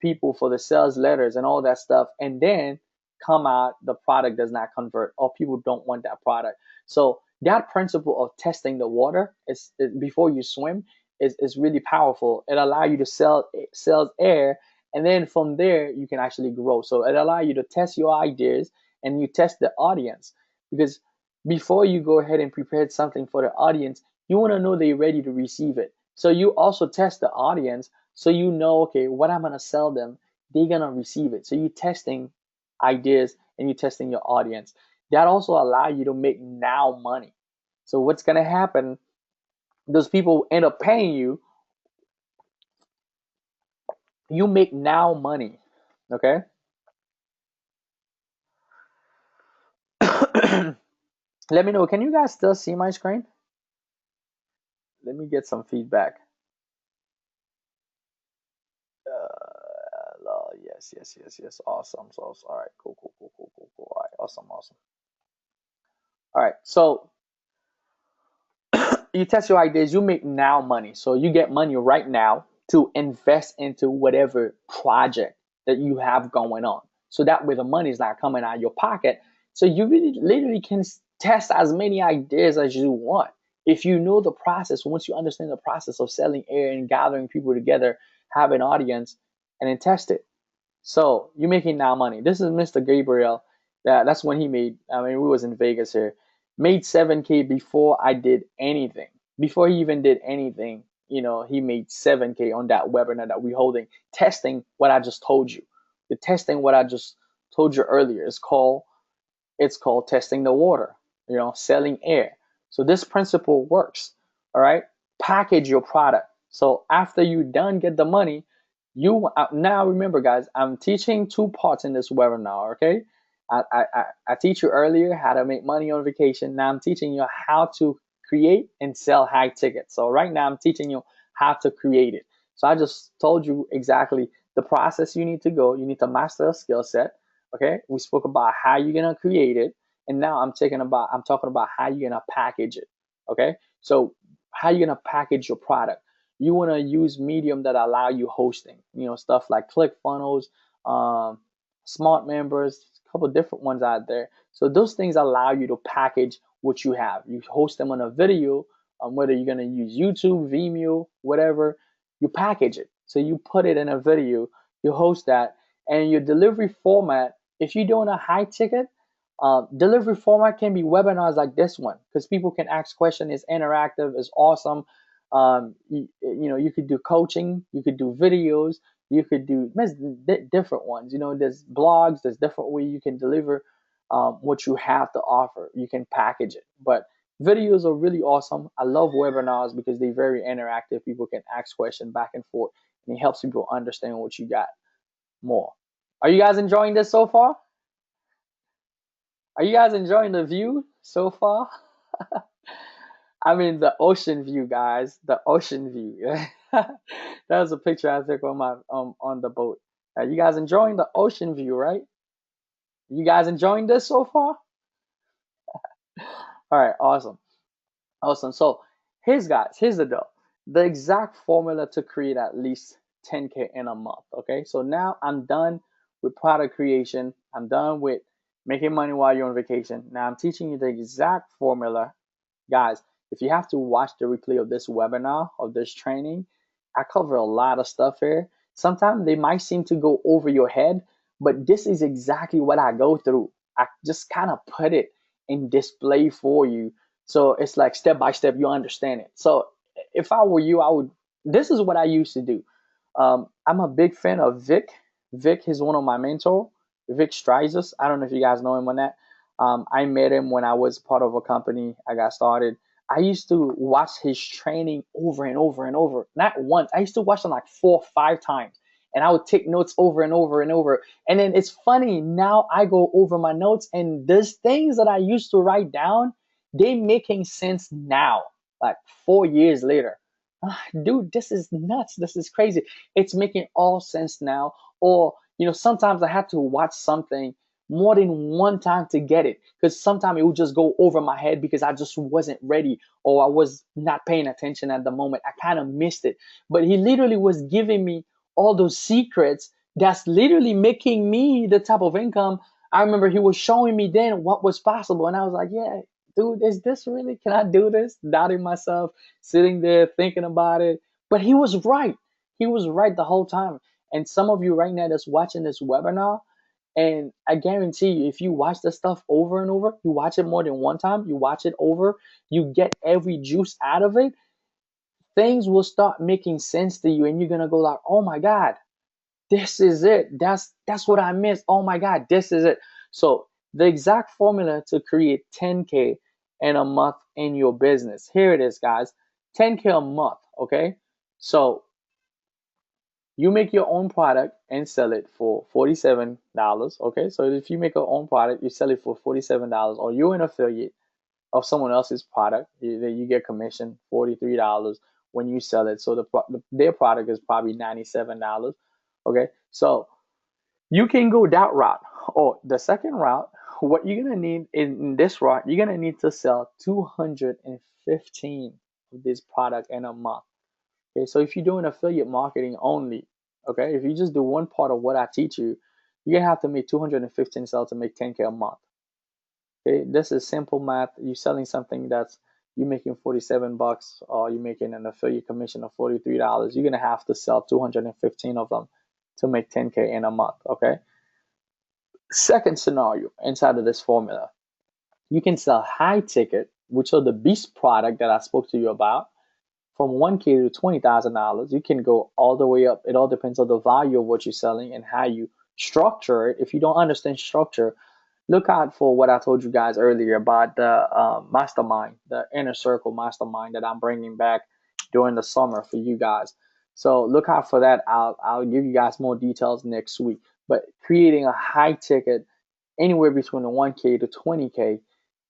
people for the sales letters and all that stuff. And then come out, the product does not convert or people don't want that product. So that principle of testing the water is before you swim is really powerful. It allows you to sell air, and then from there you can actually grow. So it allows you to test your ideas and you test the audience, because before you go ahead and prepare something for the audience, you want to know they're ready to receive it. So you also test the audience so you know, okay, what I'm going to sell them, they're going to receive it. So you're testing ideas and you're testing your audience. That also allows you to make now money. So what's going to happen, those people end up paying you, you make now money. Okay. Let me know. Can you guys still see my screen? Let me get some feedback. Yes. Awesome. So, all right. Cool. All right. Awesome. All right. So you test your ideas, you make now money. So you get money right now to invest into whatever project that you have going on. So that way the money is not coming out of your pocket. So you really literally can test as many ideas as you want. If you know the process, once you understand the process of selling air and gathering people together, have an audience, and then test it. So you're making now money. This is Mr. Gabriel. That's when he made, I mean, we was in Vegas here. Made 7K before I did anything. Before he even did anything, he made 7K on that webinar that we're holding, testing what I just told you. The testing what I just told you earlier. It's called testing the water, selling air. So this principle works. All right. Package your product. So after you done get the money, you now remember, guys, I'm teaching two parts in this webinar. Okay. I teach you earlier how to make money on vacation. Now I'm teaching you how to create and sell high tickets. So right now I'm teaching you how to create it. So I just told you exactly the process you need to go. You need to master a skill set. Okay. We spoke about how you're gonna create it, and now I'm talking about how you're gonna package it. Okay. So how you're gonna package your product. You want to use medium that allow you hosting, stuff like ClickFunnels, Smart Members, a couple of different ones out there. So those things allow you to package what you have. You host them on a video, whether you're going to use YouTube, Vimeo, whatever, you package it. So you put it in a video, you host that, and your delivery format, if you're doing a high ticket, delivery format can be webinars like this one, because people can ask questions. It's interactive. It's awesome. You could do coaching, you could do videos, you could do different ones. There's blogs, there's different way you can deliver what you have to offer. You can package it, but videos are really awesome. I love webinars because they're very interactive. People can ask questions back and forth, and it helps people understand what you got more. Are you guys enjoying this so far? Are you guys enjoying the view so far? I mean, the ocean view, guys. The ocean view. That was a picture I took on my on the boat. You guys enjoying the ocean view, right? You guys enjoying this so far? All right, awesome. Awesome. So here's guys, here's the deal. The exact formula to create at least 10K in a month. Okay. So now I'm done with product creation. I'm done with making money while you're on vacation. Now I'm teaching you the exact formula. Guys, if you have to watch the replay of this webinar, of this training, I cover a lot of stuff here. Sometimes they might seem to go over your head, but this is exactly what I go through. I just kind of put it in display for you. So it's like step by step, you understand it. So if I were you, I would, this is what I used to do. I'm a big fan of Vic. Vic is one of my mentor, Vic Strizes. I don't know if you guys know him on that. I met him when I was part of a company. I got started. I used to watch his training over and over and over. Not once. I used to watch him like 4 or 5 times. And I would take notes over and over and over. And then it's funny, now I go over my notes and there's things that I used to write down, they making sense now, like 4 years later. Dude, this is nuts. This is crazy. It's making all sense now. Or, sometimes I had to watch something more than one time to get it because sometimes it would just go over my head because I just wasn't ready or I was not paying attention at the moment. I kind of missed it. But he literally was giving me all those secrets that's literally making me the type of income. I remember he was showing me then what was possible. And I was like, yeah, dude, is this really, can I do this? Doubting myself, sitting there thinking about it. But he was right. He was right the whole time. And some of you right now that's watching this webinar, and I guarantee you, if you watch the stuff over and over, you watch it more than one time, you watch it over, you get every juice out of it, things will start making sense to you. And you're going to go like, oh my God, this is it. That's what I missed. Oh my God, this is it. So the exact formula to create 10K in a month in your business. Here it is, guys. 10K a month. Okay. So you make your own product and sell it for $47. Okay. So if you make your own product, you sell it for $47, or you're an affiliate of someone else's product, you get commission $43 when you sell it. So their product is probably $97. Okay. So you can go that route. Or the second route, what you're gonna need in this route, you're gonna need to sell 215 of this product in a month. Okay, so if you're doing affiliate marketing only, okay, if you just do one part of what I teach you, you're gonna have to make 215 sales to make 10K a month. Okay, this is simple math. You're selling something that's you're making 47 bucks, or you're making an affiliate commission of $43. You're gonna have to sell 215 of them to make 10K in a month. Okay. Second scenario inside of this formula, you can sell high ticket, which are the beast product that I spoke to you about, from 1K to $20,000. You can go all the way up. It all depends on the value of what you're selling and how you structure it. If you don't understand structure, look out for what I told you guys earlier about the mastermind, the inner circle mastermind that I'm bringing back during the summer for you guys. So look out for that. I'll give you guys more details next week. But creating a high ticket anywhere between the 1K to 20K,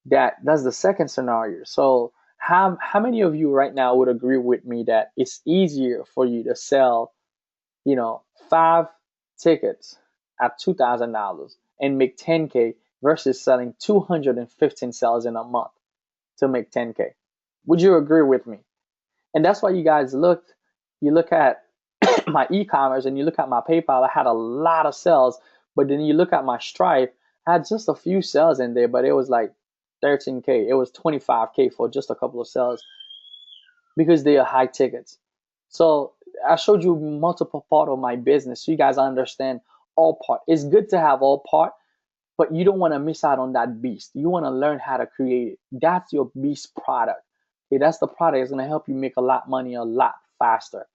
that's the second scenario. So how many of you right now would agree with me that it's easier for you to sell, 5 tickets at $2,000 and make 10K versus selling 215 sales in a month to make 10K? Would you agree with me? And that's why you guys you look at my e-commerce and you look at my PayPal, I had a lot of sales, but then you look at my Stripe, I had just a few sales in there, but it was like 13K. It was 25K for just a couple of sales because they are high tickets. So I showed you multiple part of my business so you guys understand all part. It's good to have all part, but you don't want to miss out on that beast. You want to learn how to create it. That's your beast product. Okay, that's the product that's going to help you make a lot of money a lot faster.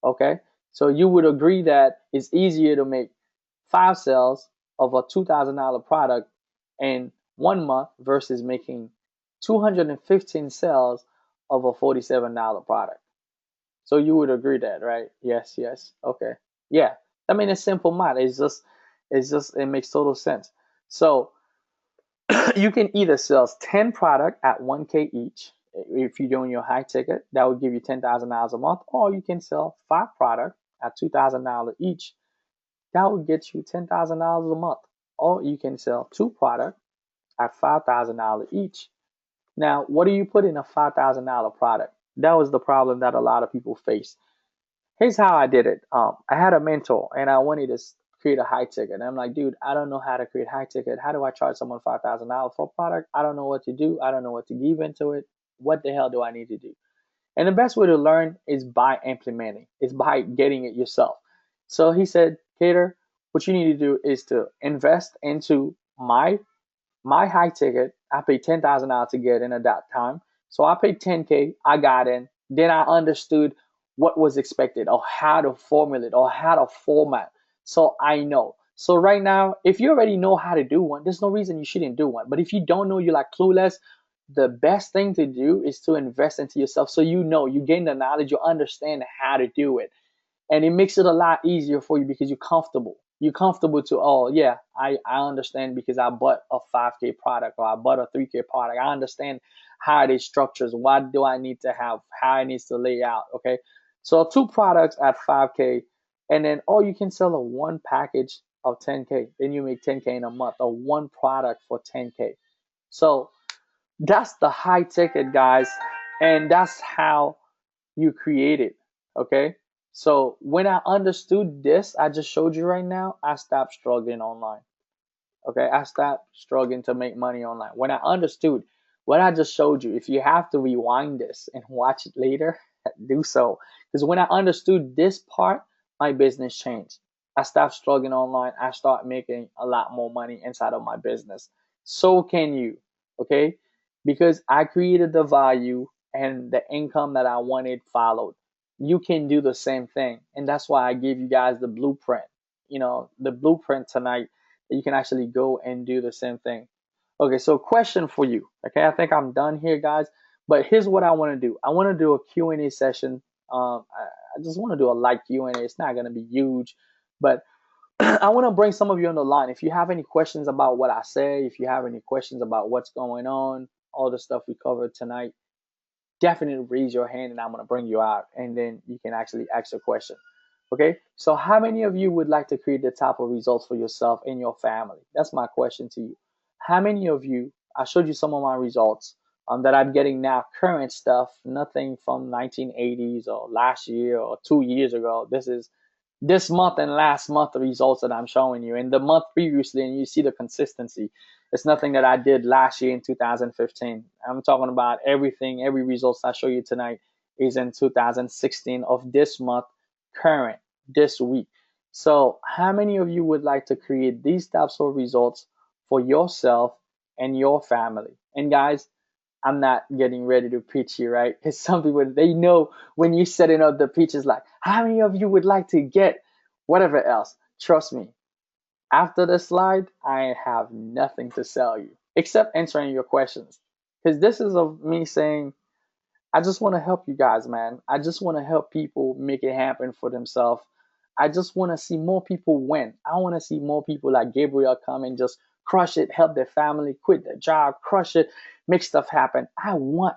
Okay, so you would agree that it's easier to make 5 sales of a $2,000 product in 1 month versus making 215 sales of a $47 product. So you would agree that, right? Yes, yes. Okay. Yeah. I mean, it's simple math. It makes total sense. So you can either sell 10 product at 1K each, If you're doing your high ticket, that would give you $10,000 a month, or you can sell 5 products at $2,000 each. That would get you $10,000 a month, or you can sell 2 products at $5,000 each. Now, what do you put in a $5,000 product? That was the problem that a lot of people face. Here's how I did it. I had a mentor and I wanted to create a high ticket. And I'm like, dude, I don't know how to create high ticket. How do I charge someone $5,000 for a product? I don't know what to do. I don't know what to give into it. What the hell do I need to do? And the best way to learn is by implementing. It's by getting it yourself. So he said, Cater, what you need to do is to invest into my high ticket. I paid $10,000 to get in at that time. So I paid 10K. I got in. Then I understood what was expected or how to formulate or how to format. So I know. So right now, if you already know how to do one, there's no reason you shouldn't do one. But if you don't know, you're like clueless, the best thing to do is to invest into yourself. So you know, you gain the knowledge, you understand how to do it, and it makes it a lot easier for you because you're comfortable. You're comfortable to, oh yeah, I understand because I bought a 5K product or I bought a 3K product. I understand how it is structures. What do I need to have? How it needs to lay out. Okay, so 2 products at 5K, and then oh, you can sell a one package of 10K. Then you make 10K in a month. Or one product for 10K. So that's the high ticket, guys, and that's how you create it. Okay, so when I understood this I just showed you right now, I stopped struggling online. Okay, I stopped struggling to make money online when I understood what I just showed you. If you have to rewind this and watch it later, do so, because when I understood this part, my business changed. I stopped struggling online. I start making a lot more money inside of my business. So can you. Okay, because I created the value and the income that I wanted followed. You can do the same thing, and that's why I gave you guys the blueprint. The blueprint tonight, you can actually go and do the same thing. Okay, so question for you. Okay, I think I'm done here, guys. But here's what I want to do. I want to do a Q&A session. I just want to do a light Q&A. It's not going to be huge, but I want to bring some of you on the line. If you have any questions about what I say, if you have any questions about what's going on, all the stuff we covered tonight, definitely raise your hand and I'm going to bring you out and then you can actually ask a question. Okay, so how many of you would like to create the type of results for yourself and your family? That's my question to you. How many of you, I showed you some of my results that I'm getting now, current stuff, nothing from 1980s or last year or 2 years ago. This is this month and last month the results that I'm showing you, and the month previously, and you see the consistency. It's nothing that I did last year in 2015. I'm talking about everything, every results I show you tonight is in 2016 of this month, current, this week. So how many of you would like to create these types of results for yourself and your family? And guys, I'm not getting ready to preach here, right? Because some people, they know when you're setting up the pitch, is like, how many of you would like to get whatever else? Trust me, after the slide, I have nothing to sell you except answering your questions. Because this is of me saying, I just want to help you guys, man. I just want to help people make it happen for themselves. I just want to see more people win. I want to see more people like Gabriel come and just crush it, help their family, quit their job, crush it, make stuff happen. I want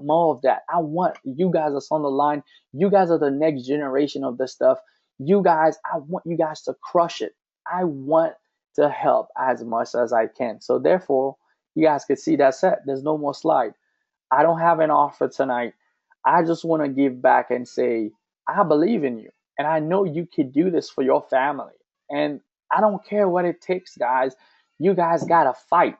more of that. I want you guys that's on the line. You guys are the next generation of this stuff. You guys, I want you guys to crush it. I want to help as much as I can. So therefore, you guys can see that's it. There's no more slide. I don't have an offer tonight. I just want to give back and say, I believe in you. And I know you could do this for your family. And I don't care what it takes, guys. You guys got to fight.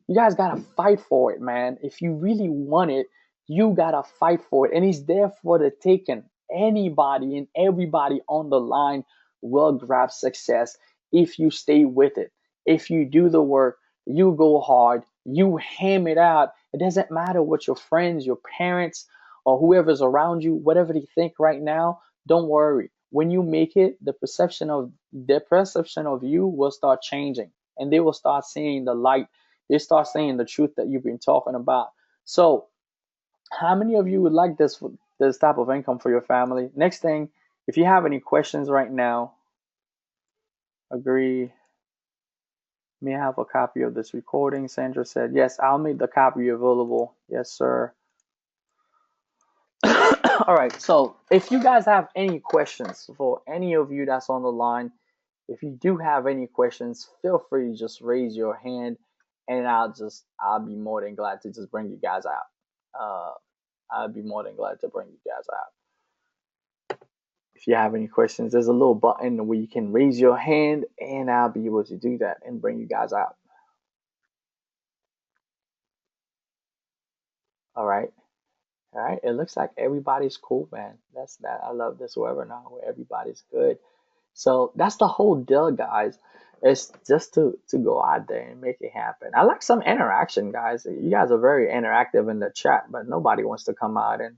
You guys got to fight for it, man. If you really want it, you got to fight for it. And it's there for the taking. Anybody and everybody on the line will grab success if you stay with it. If you do the work, you go hard, you ham it out. It doesn't matter what your friends, your parents, or whoever's around you, whatever they think right now, don't worry. When you make it, their perception of you will start changing and they will start seeing the light. They start seeing the truth that you've been talking about. So, how many of you would like this type of income for your family? Next thing, if you have any questions right now, agree. May I have a copy of this recording? Sandra said, yes, I'll make the copy available. Yes, sir. All right, so if you guys have any questions for any of you that's on the line, if you do have any questions, feel free to just raise your hand, and I'll be more than glad to just bring you guys out. Uh, I'll be more than glad to bring you guys out. If you have any questions, there's a little button where you can raise your hand, and I'll be able to do that and bring you guys out. All right. All right. It looks like everybody's cool, man. That's that. I love this webinar where everybody's good. So that's the whole deal, guys. It's just to go out there and make it happen. I like some interaction, guys. You guys are very interactive in the chat, but nobody wants to come out and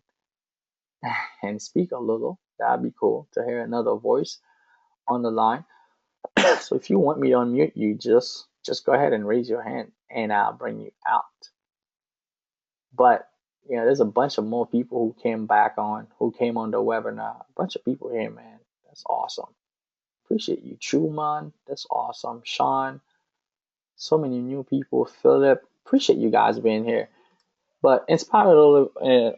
and speak a little. That'd be cool to hear another voice on the line. So if you want me to unmute you, just go ahead and raise your hand, and I'll bring you out. But there's a bunch of more people who came on the webinar. A bunch of people here, man. That's awesome. Appreciate you, Truman. That's awesome. Sean, so many new people. Philip, appreciate you guys being here. But in spite of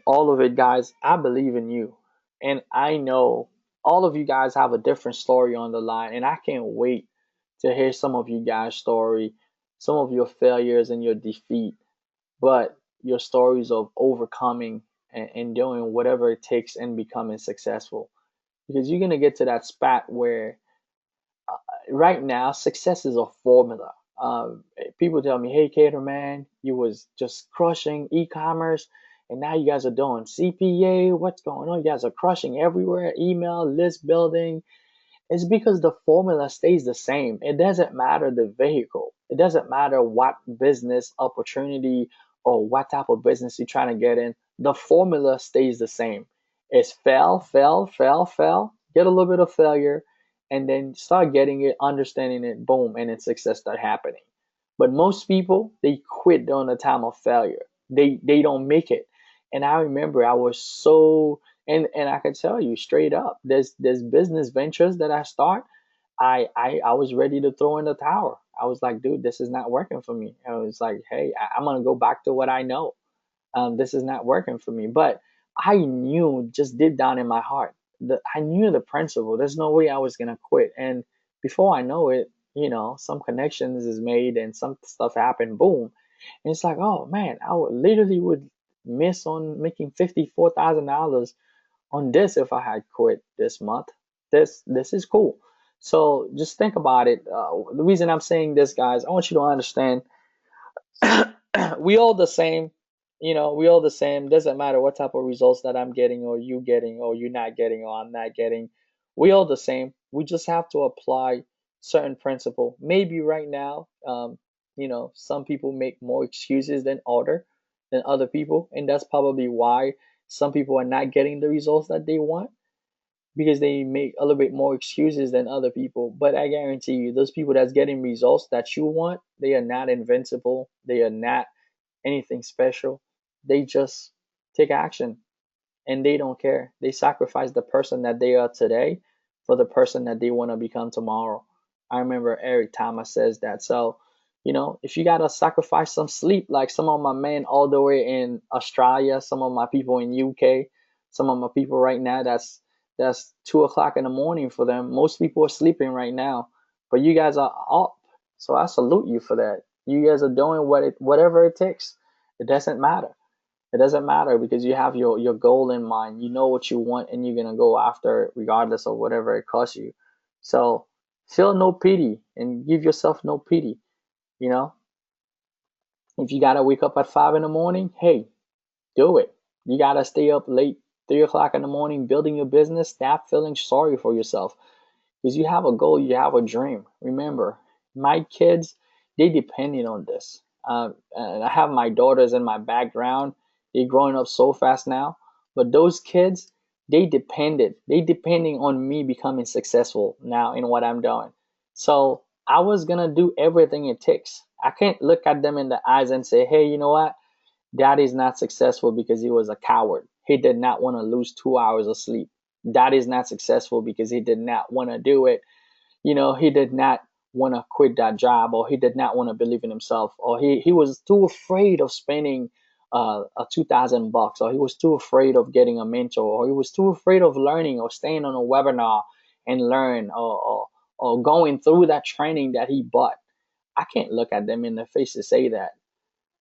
all of it, guys, I believe in you. And I know all of you guys have a different story on the line. And I can't wait to hear some of you guys' story, some of your failures and your defeat, but your stories of overcoming and doing whatever it takes and becoming successful. Because you're going to get to that spot where right now, success is a formula. People tell me, "Hey, Cater man, you was just crushing e-commerce, and now you guys are doing CPA. What's going on? You guys are crushing everywhere. Email, list building." It's because the formula stays the same. It doesn't matter the vehicle. It doesn't matter what business opportunity or what type of business you're trying to get in. The formula stays the same. It's fail, fail, fail, fail. Get a little bit of failure, and then start getting it, understanding it, boom, and then success start happening. But most people, they quit during the time of failure. They don't make it. And I remember I was so and I can tell you straight up, there's business ventures that I start. I was ready to throw in the towel. I was like, dude, this is not working for me. I was like, hey, I'm gonna go back to what I know. This is not working for me. But I knew just deep down in my heart that I knew the principle. There's no way I was gonna quit. And before I know it, some connections is made and some stuff happened. Boom, and it's like, oh man, I would literally would miss on making $54,000 on this if I had quit this month. This is cool. So just think about it. The reason I'm saying this, guys, I want you to understand we all the same. We all the same. Doesn't matter what type of results that I'm getting or you getting or you're not getting or I'm not getting. We all the same. We just have to apply certain principle. Maybe right now, some people make more excuses than other people, and that's probably why some people are not getting the results that they want because they make a little bit more excuses than other people. But I guarantee you, those people that's getting results that you want, they are not invincible. They are not anything special. They just take action and they don't care. They sacrifice the person that they are today for the person that they want to become tomorrow. I remember Eric Thomas says that. So, if you gotta sacrifice some sleep, like some of my men all the way in Australia, some of my people in UK, some of my people right now, that's 2 o'clock in the morning for them. Most people are sleeping right now, but you guys are up. So I salute you for that. You guys are doing whatever it takes. It doesn't matter. It doesn't matter because you have your goal in mind. You know what you want and you're gonna go after it regardless of whatever it costs you. So feel no pity and give yourself no pity. You know, if you gotta wake up at 5 in the morning, hey, do it. You gotta stay up late, 3 o'clock in the morning, building your business. Stop feeling sorry for yourself because you have a goal, you have a dream. Remember, my kids, they depended on this. And I have my daughters in my background. They're growing up so fast now, but those kids, they depending on me becoming successful now in what I'm doing. So I was gonna do everything it takes. I can't look at them in the eyes and say, hey, you know what? Daddy's not successful because he was a coward. He did not want to lose 2 hours of sleep. Daddy's not successful because he did not want to do it. He did not want to quit that job, or he did not want to believe in himself, or he was too afraid of spending $2,000, or he was too afraid of getting a mentor, or he was too afraid of learning or staying on a webinar and learn, or going through that training that he bought. I can't look at them in the face to say that.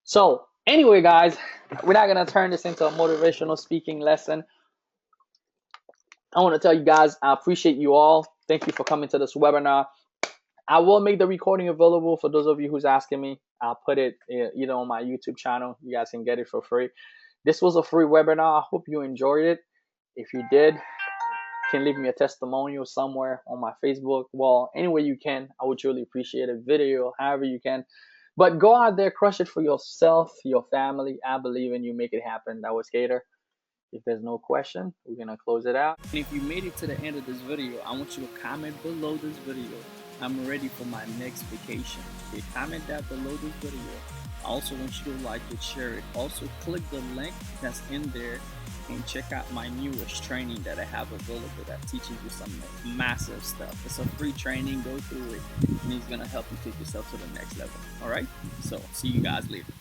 So anyway, guys, we're not going to turn this into a motivational speaking lesson. I want to tell you guys, I appreciate you all. Thank you for coming to this webinar. I will make the recording available for those of you who's asking me. I'll put it either on my YouTube channel. You guys can get it for free. This was a free webinar. I hope you enjoyed it. If you did, you can leave me a testimonial somewhere on my Facebook wall. Any way you can, I would truly appreciate a video, however you can. But go out there, crush it for yourself, your family. I believe in you. Make it happen. That was Gator. If there's no question, we're going to close it out. And if you made it to the end of this video, I want you to comment below this video. I'm ready for my next vacation. Okay, comment that below this video. I also want you to like it, share it. Also click the link that's in there and check out my newest training that I have available that teaches you some massive stuff. It's a free training. Go through it and it's going to help you take yourself to the next level. All right, so see you guys later.